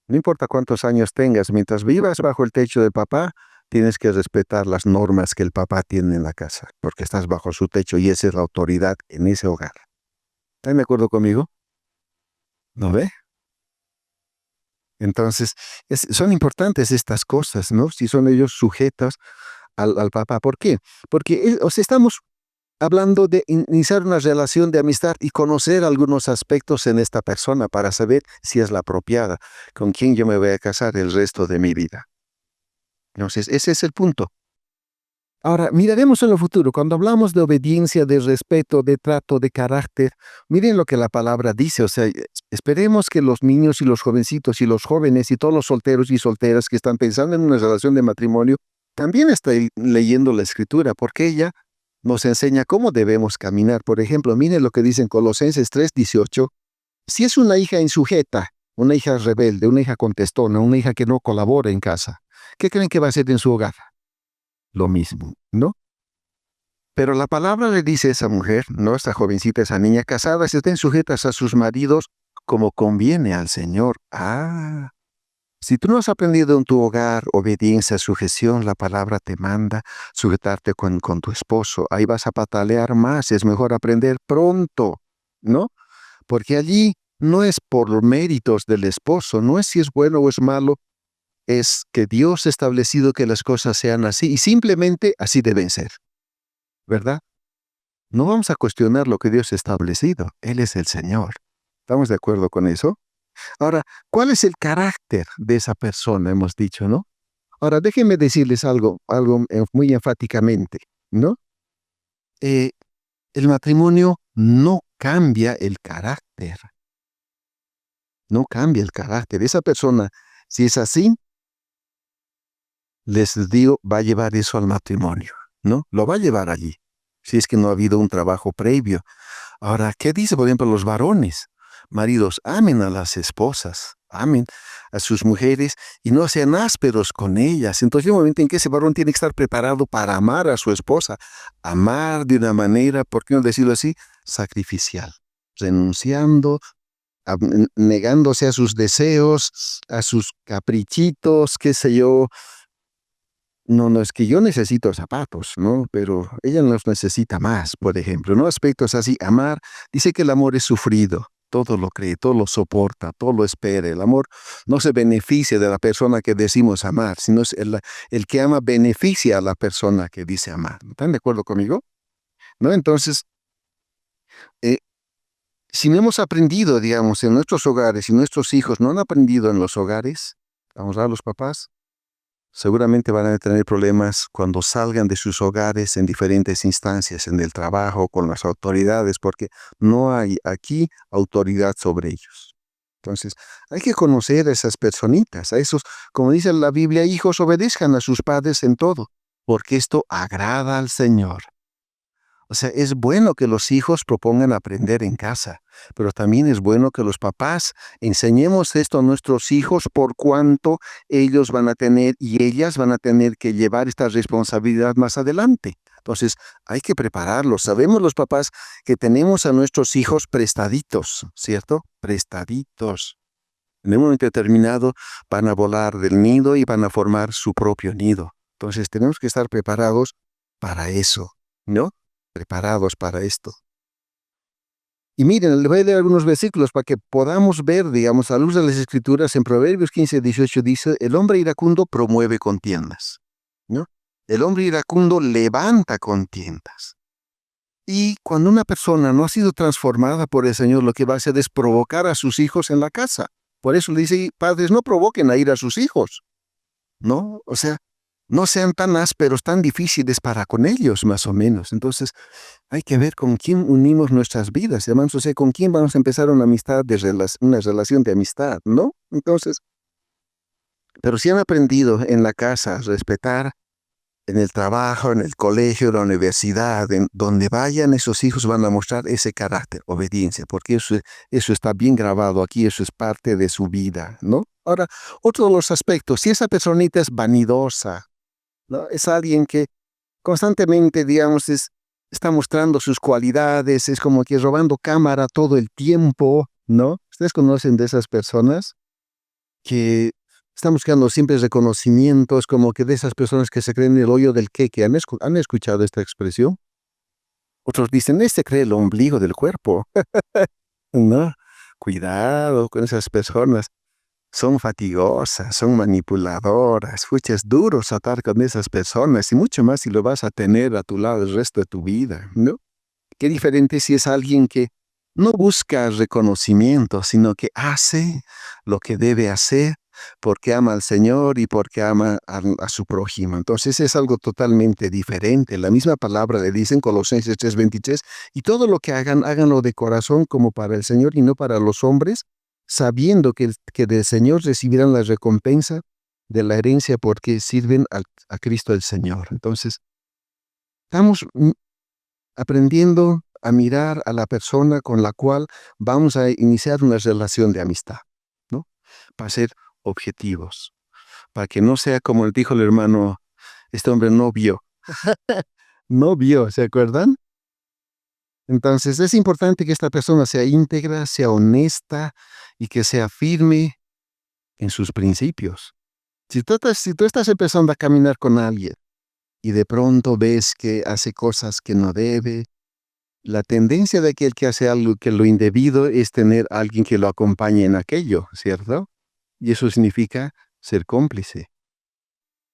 No importa cuántos años tengas, mientras vivas bajo el techo de papá, tienes que respetar las normas que el papá tiene en la casa, porque estás bajo su techo y esa es la autoridad en ese hogar. ¿Están de acuerdo conmigo? ¿No ve? Entonces, son importantes estas cosas, ¿no? Si son ellos sujetos al papá. ¿Por qué? Porque estamos hablando de iniciar una relación de amistad y conocer algunos aspectos en esta persona para saber si es la apropiada, con quien yo me voy a casar el resto de mi vida. Entonces, ese es el punto. Ahora, miraremos en el futuro. Cuando hablamos de obediencia, de respeto, de trato, de carácter, miren lo que la palabra dice. O sea, esperemos que los niños y los jovencitos y los jóvenes y todos los solteros y solteras que están pensando en una relación de matrimonio, también estén leyendo la Escritura, porque ella nos enseña cómo debemos caminar. Por ejemplo, miren lo que dice en Colosenses 3:18. Si es una hija insujeta, una hija rebelde, una hija contestona, una hija que no colabora en casa, ¿qué creen que va a hacer en su hogar? Lo mismo, ¿no? Pero la palabra le dice a esa mujer, ¿no? Esta jovencita, esa niña casada, estén sujetas a sus maridos como conviene al Señor. Si tú no has aprendido en tu hogar obediencia, sujeción, la palabra te manda sujetarte con tu esposo. Ahí vas a patalear más, es mejor aprender pronto, ¿no? Porque allí no es por los méritos del esposo, no es si es bueno o es malo, es que Dios ha establecido que las cosas sean así y simplemente así deben ser, ¿verdad? No vamos a cuestionar lo que Dios ha establecido. Él es el Señor. ¿Estamos de acuerdo con eso? Ahora, ¿cuál es el carácter de esa persona? Hemos dicho, ¿no? Ahora, déjenme decirles algo muy enfáticamente, ¿no? El matrimonio no cambia el carácter. No cambia el carácter. Esa persona, si es así, les digo, va a llevar eso al matrimonio, ¿no? Lo va a llevar allí, si es que no ha habido un trabajo previo. Ahora, ¿qué dice, por ejemplo, los varones? Maridos, amen a las esposas, amen a sus mujeres y no sean ásperos con ellas. Entonces, hay un momento en que ese varón tiene que estar preparado para amar a su esposa, amar de una manera, ¿por qué no decirlo así? Sacrificial, renunciando, negándose a sus deseos, a sus caprichitos, qué sé yo. No, es que yo necesito zapatos, ¿no? Pero ella los necesita más, por ejemplo, ¿no? Aspectos así. Amar, dice que el amor es sufrido, todo lo cree, todo lo soporta, todo lo espera. El amor no se beneficia de la persona que decimos amar, sino es el que ama beneficia a la persona que dice amar. ¿Están de acuerdo conmigo? ¿No? Entonces, eh, si no hemos aprendido, digamos, en nuestros hogares y nuestros hijos no han aprendido en los hogares, vamos a los papás, seguramente van a tener problemas cuando salgan de sus hogares en diferentes instancias, en el trabajo, con las autoridades, porque no hay aquí autoridad sobre ellos. Entonces, hay que conocer a esas personitas, a esos, como dice la Biblia, hijos, obedezcan a sus padres en todo, porque esto agrada al Señor. O sea, es bueno que los hijos propongan aprender en casa, pero también es bueno que los papás enseñemos esto a nuestros hijos por cuanto ellos van a tener y ellas van a tener que llevar esta responsabilidad más adelante. Entonces, hay que prepararlos. Sabemos los papás que tenemos a nuestros hijos prestaditos, ¿cierto? Prestaditos. En un momento determinado van a volar del nido y van a formar su propio nido. Entonces, tenemos que estar preparados para eso, ¿no? Preparados para esto. Y miren, le voy a leer algunos versículos para que podamos ver, digamos, a luz de las Escrituras. En Proverbios 15:18 dice, el hombre iracundo promueve contiendas, ¿no? El hombre iracundo levanta contiendas. Y cuando una persona no ha sido transformada por el Señor, lo que va a hacer es provocar a sus hijos en la casa. Por eso le dice, padres, no provoquen a ir a sus hijos, ¿no? O sea, no sean tan ásperos, tan difíciles para con ellos, más o menos. Entonces, hay que ver con quién unimos nuestras vidas, hermanos. O sea, con quién vamos a empezar una amistad, una relación de amistad, ¿no? Entonces, pero si han aprendido en la casa a respetar, en el trabajo, en el colegio, en la universidad, en donde vayan, esos hijos van a mostrar ese carácter, obediencia, porque eso está bien grabado aquí, eso es parte de su vida, ¿no? Ahora, otro de los aspectos, si esa personita es vanidosa, ¿no? Es alguien que constantemente, digamos, está mostrando sus cualidades, es como que robando cámara todo el tiempo, ¿no? ¿Ustedes conocen de esas personas que están buscando siempre reconocimientos, como que de esas personas que se creen el hoyo del queque? ¿Han escuchado esta expresión? Otros dicen, este cree el ombligo del cuerpo, ¿no? Cuidado con esas personas. Son fatigosas, son manipuladoras. Fucha, es duro tratar con esas personas y mucho más si lo vas a tener a tu lado el resto de tu vida, ¿no? Qué diferente si es alguien que no busca reconocimiento, sino que hace lo que debe hacer porque ama al Señor y porque ama a su prójimo. Entonces es algo totalmente diferente. La misma palabra le dice en Colosenses 3:23, y todo lo que hagan, háganlo de corazón como para el Señor y no para los hombres, sabiendo que del Señor recibirán la recompensa de la herencia porque sirven a Cristo el Señor. Entonces, estamos aprendiendo a mirar a la persona con la cual vamos a iniciar una relación de amistad, ¿no? Para ser objetivos, para que no sea como dijo el hermano, este hombre no vio, no vio, ¿se acuerdan? Entonces es importante que esta persona sea íntegra, sea honesta y que sea firme en sus principios. Si tú estás empezando a caminar con alguien y de pronto ves que hace cosas que no debe, la tendencia de aquel que hace algo que lo indebido es tener a alguien que lo acompañe en aquello, ¿cierto? Y eso significa ser cómplice.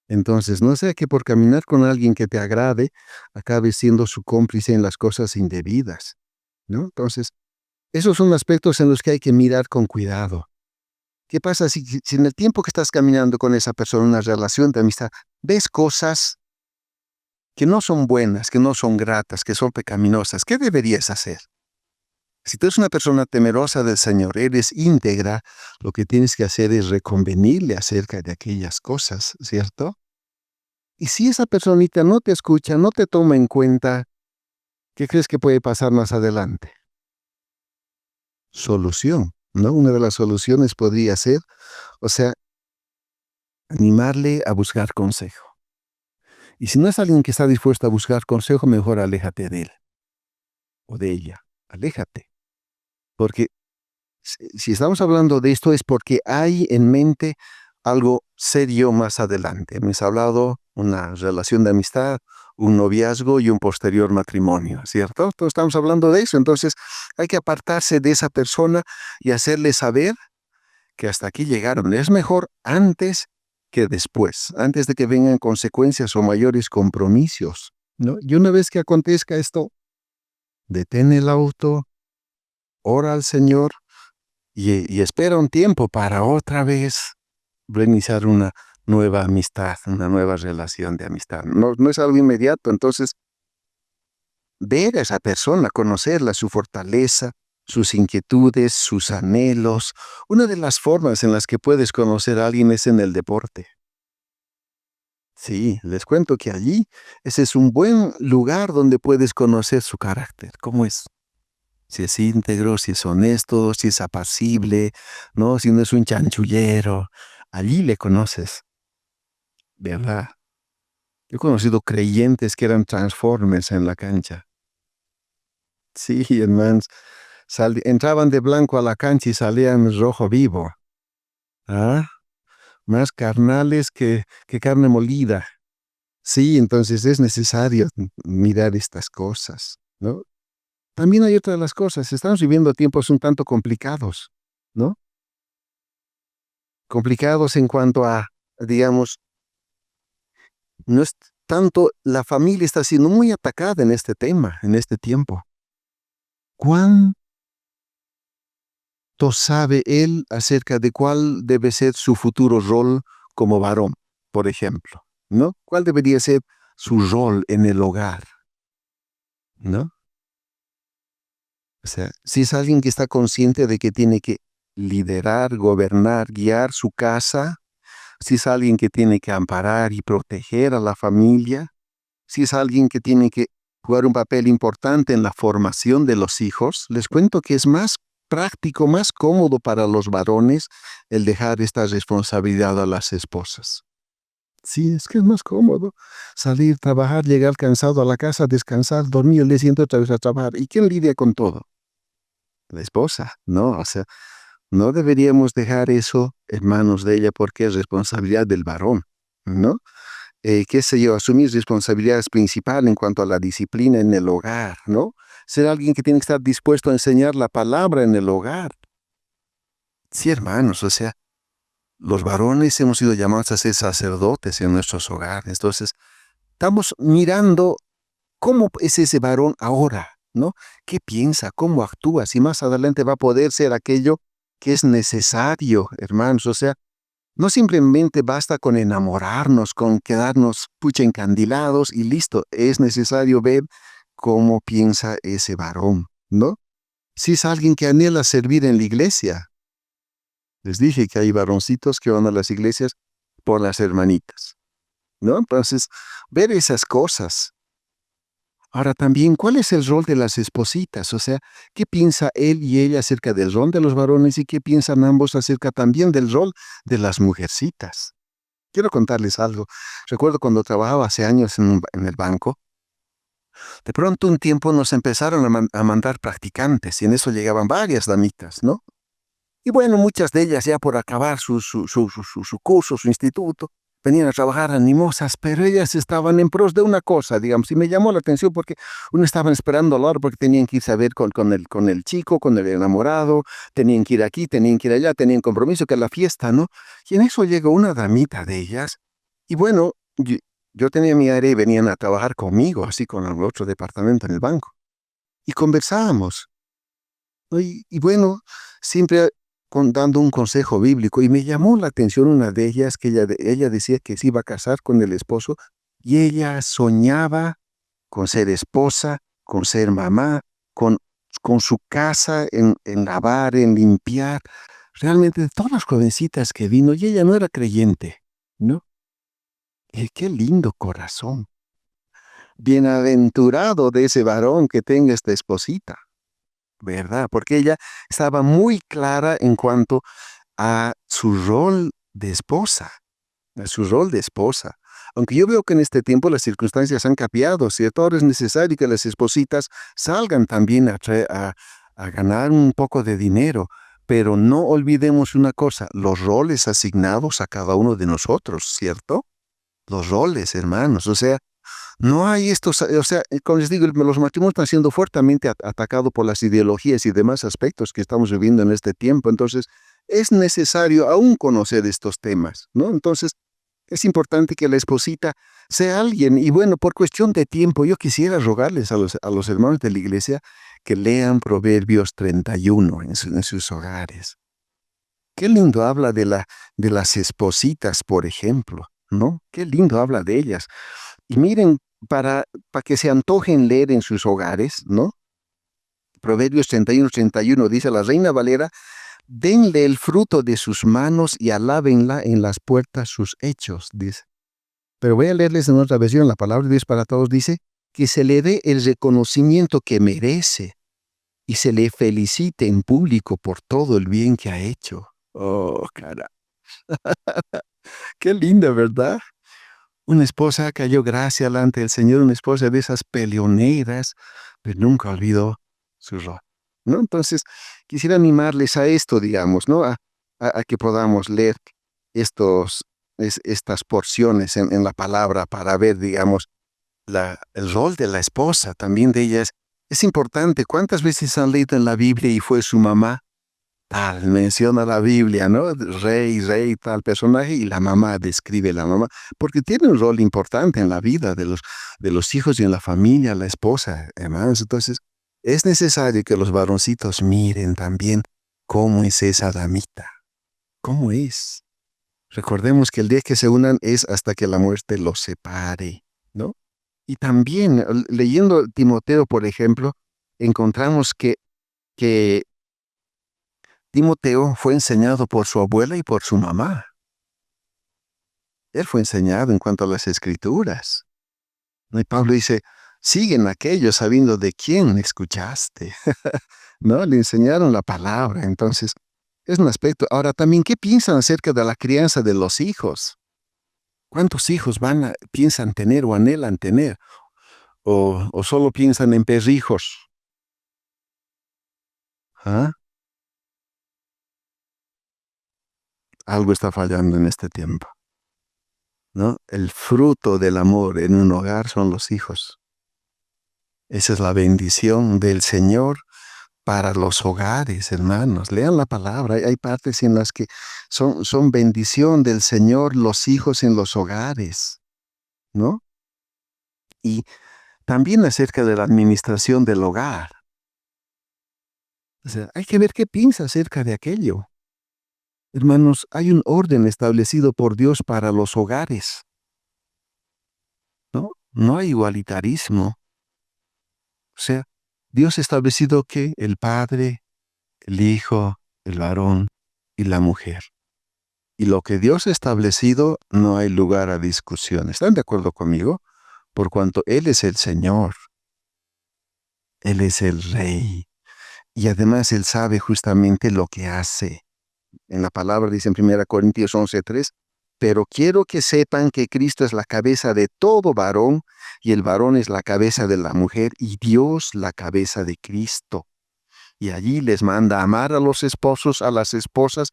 Entonces, no sea que por caminar con alguien que te agrade, acabes siendo su cómplice en las cosas indebidas, ¿no? Entonces, esos son aspectos en los que hay que mirar con cuidado. ¿Qué pasa si en el tiempo que estás caminando con esa persona, una relación de amistad, ves cosas que no son buenas, que no son gratas, que son pecaminosas? ¿Qué deberías hacer? Si tú eres una persona temerosa del Señor, eres íntegra, lo que tienes que hacer es reconvenirle acerca de aquellas cosas, ¿cierto? Y si esa personita no te escucha, no te toma en cuenta, ¿qué crees que puede pasar más adelante? Solución, ¿no? Una de las soluciones podría ser, o sea, animarle a buscar consejo. Y si no es alguien que está dispuesto a buscar consejo, mejor aléjate de él o de ella. Aléjate. Porque si estamos hablando de esto es porque hay en mente algo serio más adelante. Hemos hablado una relación de amistad, un noviazgo y un posterior matrimonio, ¿cierto? Entonces estamos hablando de eso. Entonces hay que apartarse de esa persona y hacerle saber que hasta aquí llegaron. Es mejor antes que después, antes de que vengan consecuencias o mayores compromisos, ¿no? Y una vez que acontezca esto, detén el auto, ora al Señor y espera un tiempo para otra vez reiniciar una nueva amistad, una nueva relación de amistad. No es algo inmediato, entonces ver a esa persona, conocerla, su fortaleza, sus inquietudes, sus anhelos. Una de las formas en las que puedes conocer a alguien es en el deporte. Sí, les cuento que allí ese es un buen lugar donde puedes conocer su carácter, cómo es. Si es íntegro, si es honesto, si es apacible, ¿no? Si no es un chanchullero. Allí le conoces, ¿verdad? He conocido creyentes que eran transformers en la cancha. Sí, hermanos. Entraban de blanco a la cancha y salían rojo vivo. ¿Ah? Más carnales que carne molida. Sí, entonces es necesario mirar estas cosas, ¿no? También hay otras las cosas. Estamos viviendo tiempos un tanto complicados, ¿no? Complicados en cuanto a, digamos, no es tanto, la familia está siendo muy atacada en este tema, en este tiempo. ¿Cuánto sabe él acerca de cuál debe ser su futuro rol como varón, por ejemplo? ¿No? ¿Cuál debería ser su rol en el hogar? ¿No? O sea, si es alguien que está consciente de que tiene que liderar, gobernar, guiar su casa, si es alguien que tiene que amparar y proteger a la familia, si es alguien que tiene que jugar un papel importante en la formación de los hijos, les cuento que es más práctico, más cómodo para los varones el dejar esta responsabilidad a las esposas. Sí, es que es más cómodo salir, trabajar, llegar cansado a la casa, descansar, dormir, el día siguiente otra vez a trabajar. ¿Y quién lidia con todo? La esposa, ¿no? O sea, no deberíamos dejar eso en manos de ella porque es responsabilidad del varón, ¿no? Qué sé yo, asumir responsabilidades principales en cuanto a la disciplina en el hogar, ¿no? Ser alguien que tiene que estar dispuesto a enseñar la palabra en el hogar. Sí, hermanos, o sea, los varones hemos sido llamados a ser sacerdotes en nuestros hogares. Entonces, estamos mirando cómo es ese varón ahora, ¿no? ¿Qué piensa? ¿Cómo actúa? Si más adelante va a poder ser aquello que es necesario, hermanos. O sea, no simplemente basta con enamorarnos, con quedarnos pucha encandilados y listo. Es necesario ver cómo piensa ese varón, ¿no? Si es alguien que anhela servir en la iglesia. Les dije que hay varoncitos que van a las iglesias por las hermanitas, ¿no? Entonces, ver esas cosas. Ahora también, ¿cuál es el rol de las espositas? O sea, ¿qué piensa él y ella acerca del rol de los varones y qué piensan ambos acerca también del rol de las mujercitas? Quiero contarles algo. Recuerdo cuando trabajaba hace años en el banco, de pronto un tiempo nos empezaron a mandar practicantes y en eso llegaban varias damitas, ¿no? Y bueno, muchas de ellas ya por acabar su curso, su instituto, venían a trabajar animosas, pero ellas estaban en pros de una cosa, digamos, y me llamó la atención porque uno estaban esperando a la hora porque tenían que irse a ver con el chico, con el enamorado, tenían que ir aquí, tenían que ir allá, tenían compromiso que la fiesta, ¿no? Y en eso llegó una damita de ellas, y bueno, yo tenía mi área y venían a trabajar conmigo, así con el otro departamento en el banco, y conversábamos. Y bueno, siempre dando un consejo bíblico. Y me llamó la atención una de ellas, que ella decía que se iba a casar con el esposo y ella soñaba con ser esposa, con ser mamá, con, con su casa en lavar, en limpiar. Realmente de todas las jovencitas que vino, y ella no era creyente, ¿no? Y qué lindo corazón. Bienaventurado de ese varón que tenga esta esposita. ¿Verdad? Porque ella estaba muy clara en cuanto a su rol de esposa, a su rol de esposa. Aunque yo veo que en este tiempo las circunstancias han cambiado, ¿cierto? Ahora es necesario que las espositas salgan también a ganar un poco de dinero, pero no olvidemos una cosa, los roles asignados a cada uno de nosotros, ¿cierto? Los roles, hermanos, o sea, no hay estos, o sea, como les digo, los matrimonios están siendo fuertemente atacados por las ideologías y demás aspectos que estamos viviendo en este tiempo. Entonces, es necesario aún conocer estos temas, ¿no? Entonces, es importante que la esposita sea alguien. Y bueno, por cuestión de tiempo, yo quisiera rogarles a los hermanos de la iglesia que lean Proverbios 31 en sus hogares. Qué lindo habla de las espositas, por ejemplo, ¿no? Qué lindo habla de ellas. Y miren, para que se antojen leer en sus hogares, ¿no? Proverbios 31 dice la Reina Valera, denle el fruto de sus manos y alábenla en las puertas sus hechos, dice. Pero voy a leerles en otra versión, la palabra de Dios para todos dice, que se le dé el reconocimiento que merece y se le felicite en público por todo el bien que ha hecho. Oh, cara, qué linda, ¿verdad? Una esposa que halló gracia delante del Señor, una esposa de esas peleoneras, pero nunca olvidó su rol, ¿no? Entonces, quisiera animarles a esto, digamos, ¿no? A que podamos leer estas porciones en la palabra para ver, digamos, el rol de la esposa, también de ella es importante. ¿Cuántas veces han leído en la Biblia y fue su mamá? Tal, menciona la Biblia, ¿no? Rey, tal personaje, y la mamá describe la mamá, porque tiene un rol importante en la vida de los hijos y en la familia, la esposa, hermanos. Entonces, es necesario que los varoncitos miren también cómo es esa damita, cómo es. Recordemos que el día que se unan es hasta que la muerte los separe, ¿no? Y también, leyendo Timoteo, por ejemplo, encontramos que Timoteo fue enseñado por su abuela y por su mamá. Él fue enseñado en cuanto a las escrituras, ¿no? Y Pablo dice, siguen aquellos sabiendo de quién escuchaste, ¿no? Le enseñaron la palabra, entonces es un aspecto. Ahora también, ¿qué piensan acerca de la crianza de los hijos? ¿Cuántos hijos piensan tener o anhelan tener? ¿O solo piensan en perrijos? ¿Ah? Algo está fallando en este tiempo, ¿no? El fruto del amor en un hogar son los hijos. Esa es la bendición del Señor para los hogares, hermanos. Lean la palabra. Hay partes en las que son bendición del Señor los hijos en los hogares, ¿no? Y también acerca de la administración del hogar. O sea, hay que ver qué piensa acerca de aquello. Hermanos, hay un orden establecido por Dios para los hogares, ¿no? No hay igualitarismo. O sea, Dios ha establecido que el Padre, el Hijo, el varón y la mujer. Y lo que Dios ha establecido no hay lugar a discusión. ¿Están de acuerdo conmigo? Por cuanto Él es el Señor, Él es el Rey. Y además Él sabe justamente lo que hace. En la palabra dice en 1 Corintios 11:3, pero quiero que sepan que Cristo es la cabeza de todo varón, y el varón es la cabeza de la mujer, y Dios la cabeza de Cristo. Y allí les manda a amar a los esposos, a las esposas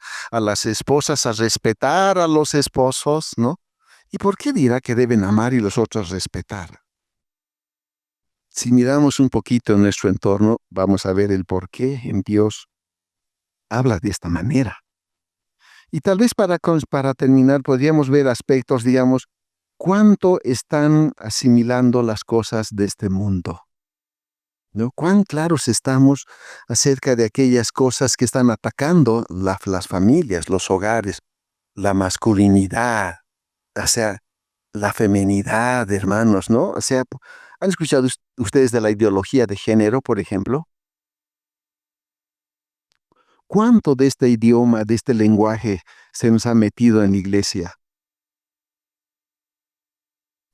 a respetar a los esposos, ¿no? ¿Y por qué dirá que deben amar y los otros respetar? Si miramos un poquito en nuestro entorno, vamos a ver el por qué en Dios habla de esta manera. Y tal vez para terminar, podríamos ver aspectos, digamos, cuánto están asimilando las cosas de este mundo, ¿no? Cuán claros estamos acerca de aquellas cosas que están atacando las familias, los hogares, la masculinidad, o sea, la feminidad, hermanos, ¿no? O sea, ¿han escuchado ustedes de la ideología de género, por ejemplo? ¿Cuánto de este idioma, de este lenguaje se nos ha metido en la iglesia?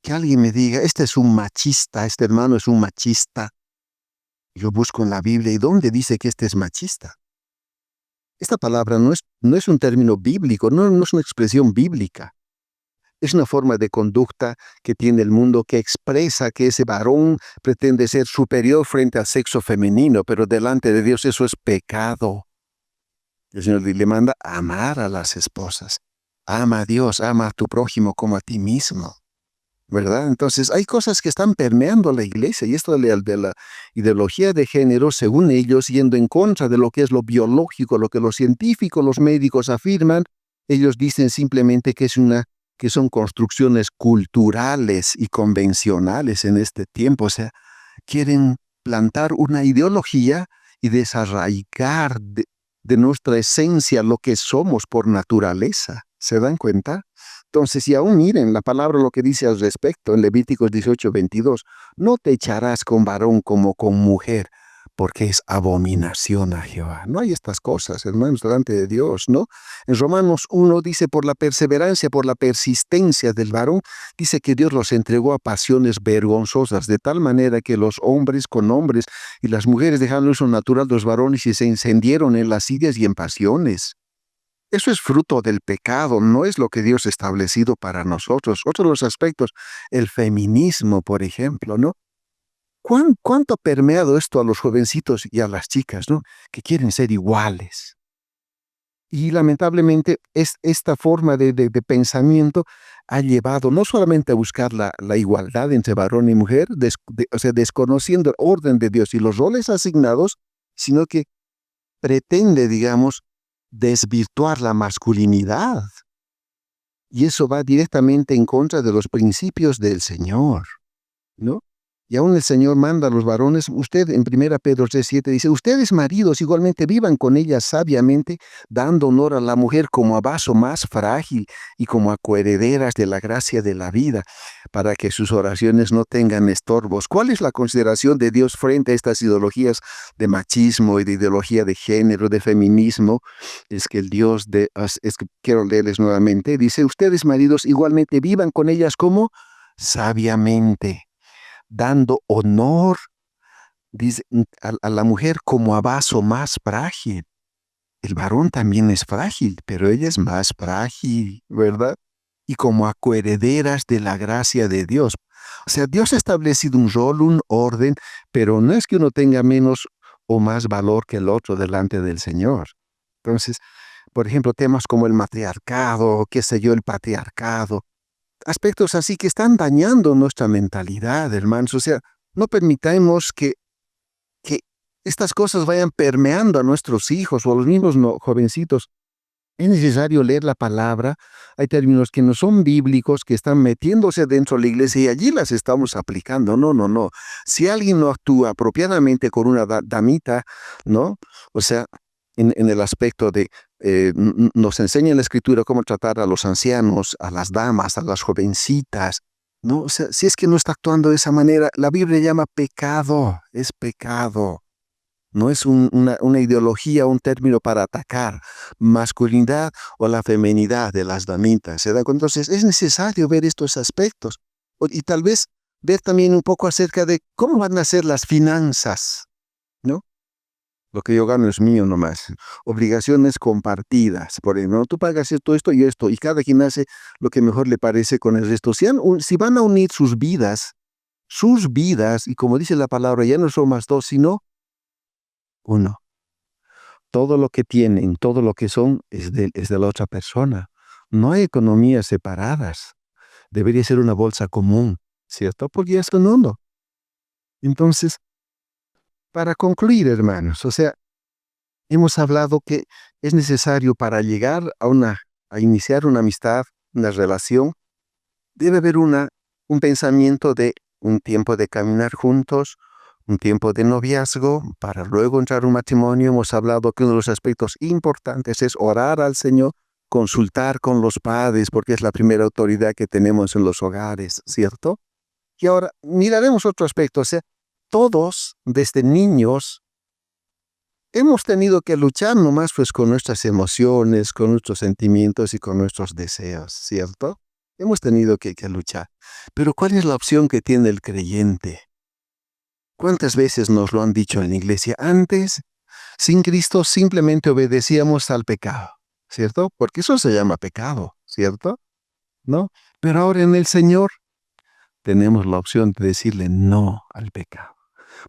Que alguien me diga, este es un machista, este hermano es un machista. Yo busco en la Biblia, ¿y dónde dice que este es machista? Esta palabra no es un término bíblico, no es una expresión bíblica. Es una forma de conducta que tiene el mundo que expresa que ese varón pretende ser superior frente al sexo femenino, pero delante de Dios eso es pecado. El Señor le manda a amar a las esposas. Ama a Dios, ama a tu prójimo como a ti mismo, ¿verdad? Entonces hay cosas que están permeando la iglesia, y esto de la ideología de género, según ellos, yendo en contra de lo que es lo biológico, lo que los científicos, los médicos afirman. Ellos dicen simplemente que son construcciones culturales y convencionales en este tiempo. O sea, quieren plantar una ideología y desarraigar de nuestra esencia lo que somos por naturaleza. ¿Se dan cuenta? Entonces, y aún miren la palabra lo que dice al respecto en Levíticos 18:22. No te echarás con varón como con mujer, porque es abominación a Jehová. No hay estas cosas, hermanos, delante de Dios, ¿no? En Romanos 1 dice, por la perseverancia, por la persistencia del varón, dice que Dios los entregó a pasiones vergonzosas, de tal manera que los hombres con hombres y las mujeres dejaron el uso natural de los varones y se encendieron en lascivias y en pasiones. Eso es fruto del pecado, no es lo que Dios ha establecido para nosotros. Otro de los aspectos, el feminismo, por ejemplo, ¿no? ¿Cuánto ha permeado esto a los jovencitos y a las chicas, ¿no? Que quieren ser iguales. Y lamentablemente esta forma de pensamiento ha llevado no solamente a buscar la igualdad entre varón y mujer, o sea, desconociendo el orden de Dios y los roles asignados, sino que pretende, digamos, desvirtuar la masculinidad. Y eso va directamente en contra de los principios del Señor, ¿no? Y aún el Señor manda a los varones, usted en 1 Pedro 3:7 dice, ustedes maridos igualmente vivan con ella sabiamente, dando honor a la mujer como a vaso más frágil y como a coherederas de la gracia de la vida, para que sus oraciones no tengan estorbos. ¿Cuál es la consideración de Dios frente a estas ideologías de machismo y de ideología de género, de feminismo? Es que es que quiero leerles nuevamente, dice, ustedes maridos igualmente vivan con ellas como sabiamente, dando honor, dice, a la mujer como a vaso más frágil. El varón también es frágil, pero ella es más frágil, ¿verdad? Y como a coherederas de la gracia de Dios. O sea, Dios ha establecido un rol, un orden, pero no es que uno tenga menos o más valor que el otro delante del Señor. Entonces, por ejemplo, temas como el matriarcado, qué sé yo, el patriarcado, aspectos así que están dañando nuestra mentalidad, hermanos. O sea, no permitamos que estas cosas vayan permeando a nuestros hijos o a los mismos jovencitos. Es necesario leer la palabra. Hay términos que no son bíblicos, que están metiéndose dentro de la iglesia y allí las estamos aplicando. No, no, no. Si alguien no actúa apropiadamente con una damita, ¿no? O sea, en el aspecto de, nos enseña en la escritura cómo tratar a los ancianos, a las damas, a las jovencitas, ¿no? O sea, si es que no está actuando de esa manera, la Biblia llama pecado, es pecado. No es una ideología, un término para atacar masculinidad o la feminidad de las damitas. ¿Se da cuenta? Entonces es necesario ver estos aspectos y tal vez ver también un poco acerca de cómo van a ser las finanzas, ¿no? Lo que yo gano es mío nomás. Obligaciones compartidas. Por ejemplo, ¿no? Tú pagas esto y cada quien hace lo que mejor le parece con el resto. Si van a unir sus vidas, y como dice la palabra, ya no son más dos, sino uno. Todo lo que tienen, todo lo que son, es de la otra persona. No hay economías separadas. Debería ser una bolsa común, ¿cierto? Porque ya es un uno. Entonces, para concluir, hermanos, o sea, hemos hablado que es necesario para llegar a iniciar una amistad, una relación, debe haber un pensamiento de un tiempo de caminar juntos, un tiempo de noviazgo, para luego entrar a un matrimonio. Hemos hablado que uno de los aspectos importantes es orar al Señor, consultar con los padres, porque es la primera autoridad que tenemos en los hogares, ¿cierto? Y ahora miraremos otro aspecto, o sea, todos desde niños hemos tenido que luchar nomás pues con nuestras emociones, con nuestros sentimientos y con nuestros deseos, ¿cierto? Hemos tenido que luchar. Pero ¿cuál es la opción que tiene el creyente? ¿Cuántas veces nos lo han dicho en la iglesia? Antes, sin Cristo, simplemente obedecíamos al pecado, ¿cierto? Porque eso se llama pecado, ¿cierto? ¿No? Pero ahora en el Señor tenemos la opción de decirle no al pecado,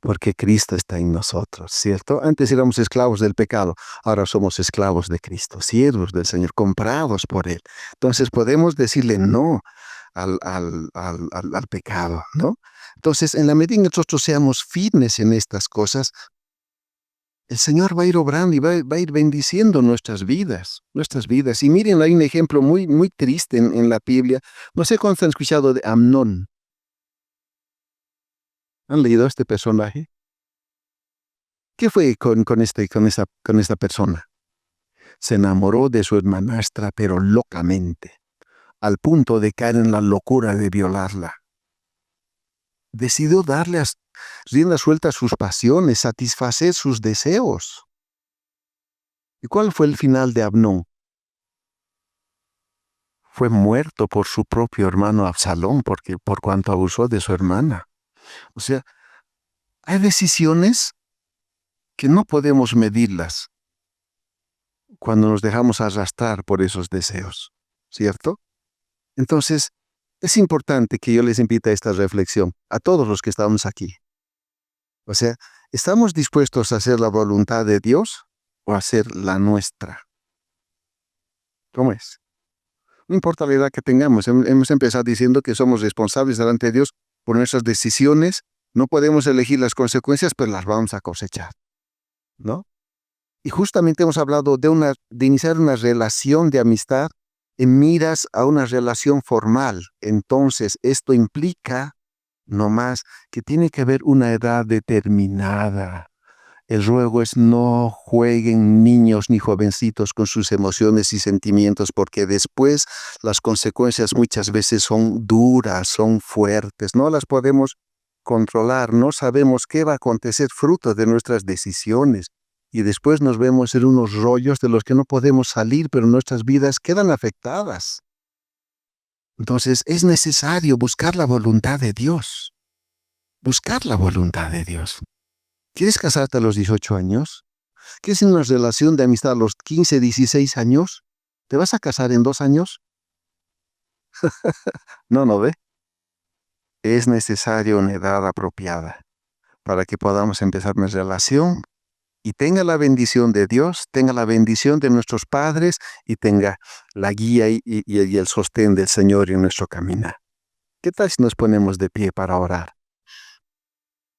porque Cristo está en nosotros, ¿cierto? Antes éramos esclavos del pecado, ahora somos esclavos de Cristo, siervos del Señor, comprados por Él. Entonces podemos decirle no al pecado, ¿no? Entonces, en la medida en que nosotros seamos firmes en estas cosas, el Señor va a ir obrando y va a ir bendiciendo nuestras vidas, nuestras vidas. Y miren, hay un ejemplo muy, muy triste en la Biblia. No sé cuántos han escuchado de Amnón. ¿Han leído este personaje? ¿Qué fue con esta persona? Se enamoró de su hermanastra, pero locamente, al punto de caer en la locura de violarla. Decidió darle rienda suelta a sus pasiones, satisfacer sus deseos. ¿Y cuál fue el final de Amnón? Fue muerto por su propio hermano Absalón, por cuanto abusó de su hermana. O sea, hay decisiones que no podemos medirlas. cuando nos dejamos arrastrar por esos deseos, ¿cierto? Entonces, es importante que yo les invite a esta reflexión, a todos los que estamos aquí. O sea, ¿estamos dispuestos a hacer la voluntad de Dios o a hacer la nuestra? ¿Cómo es? No importa la edad que tengamos, hemos empezado diciendo que somos responsables delante de Dios por nuestras decisiones. No podemos elegir las consecuencias, pero las vamos a cosechar, ¿no? Y justamente hemos hablado de iniciar una relación de amistad en miras a una relación formal. Entonces, esto implica no más que tiene que haber una edad determinada. El ruego es no jueguen niños ni jovencitos con sus emociones y sentimientos, porque después las consecuencias muchas veces son duras, son fuertes, no las podemos controlar, no sabemos qué va a acontecer fruto de nuestras decisiones. Y después nos vemos en unos rollos de los que no podemos salir, pero nuestras vidas quedan afectadas. Entonces es necesario buscar la voluntad de Dios. Buscar la voluntad de Dios. ¿Quieres casarte a los 18 años? ¿Quieres una relación de amistad a los 15, 16 años? ¿Te vas a casar en 2 años? No ve. Es necesario una edad apropiada para que podamos empezar una relación y tenga la bendición de Dios, tenga la bendición de nuestros padres y tenga la guía y el sostén del Señor en nuestro caminar. ¿Qué tal si nos ponemos de pie para orar?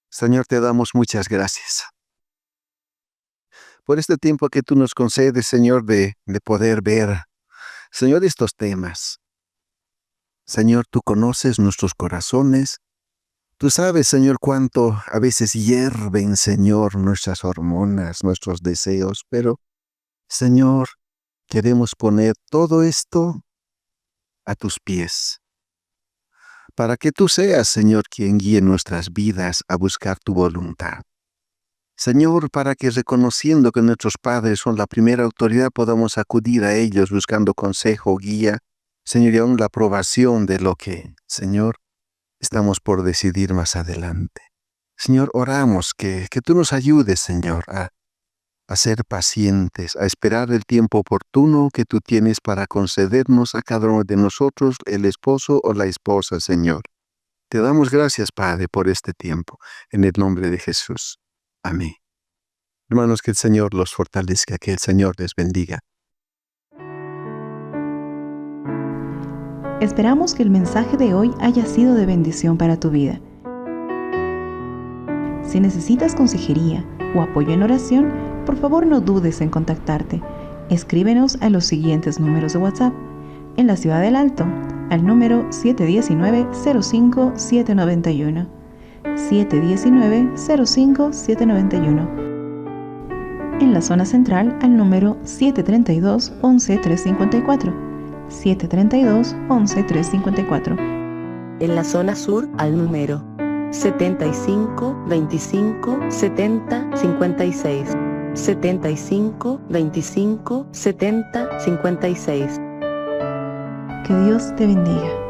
Señor, te damos muchas gracias por este tiempo que tú nos concedes, Señor, de poder ver, Señor, estos temas. Señor, tú conoces nuestros corazones. Tú sabes, Señor, cuánto a veces hierven, Señor, nuestras hormonas, nuestros deseos, pero, Señor, queremos poner todo esto a tus pies, para que tú seas, Señor, quien guíe nuestras vidas a buscar tu voluntad. Señor, para que reconociendo que nuestros padres son la primera autoridad, podamos acudir a ellos buscando consejo, guía, Señor, y aún la aprobación de lo que, Señor, estamos por decidir más adelante. Señor, oramos que tú nos ayudes, Señor, a ser pacientes, a esperar el tiempo oportuno que tú tienes para concedernos a cada uno de nosotros, el esposo o la esposa, Señor. Te damos gracias, Padre, por este tiempo, en el nombre de Jesús. Amén. Hermanos, que el Señor los fortalezca, que el Señor les bendiga. Esperamos que el mensaje de hoy haya sido de bendición para tu vida. Si necesitas consejería o apoyo en oración, por favor no dudes en contactarte. Escríbenos a los siguientes números de WhatsApp. En la Ciudad del Alto, al número 719-05-791. 719-05-791. En la zona central, al número 732-11354. 732-11354. En la zona sur, al número 75 25 70 56. 75 25 70 56. Que Dios te bendiga.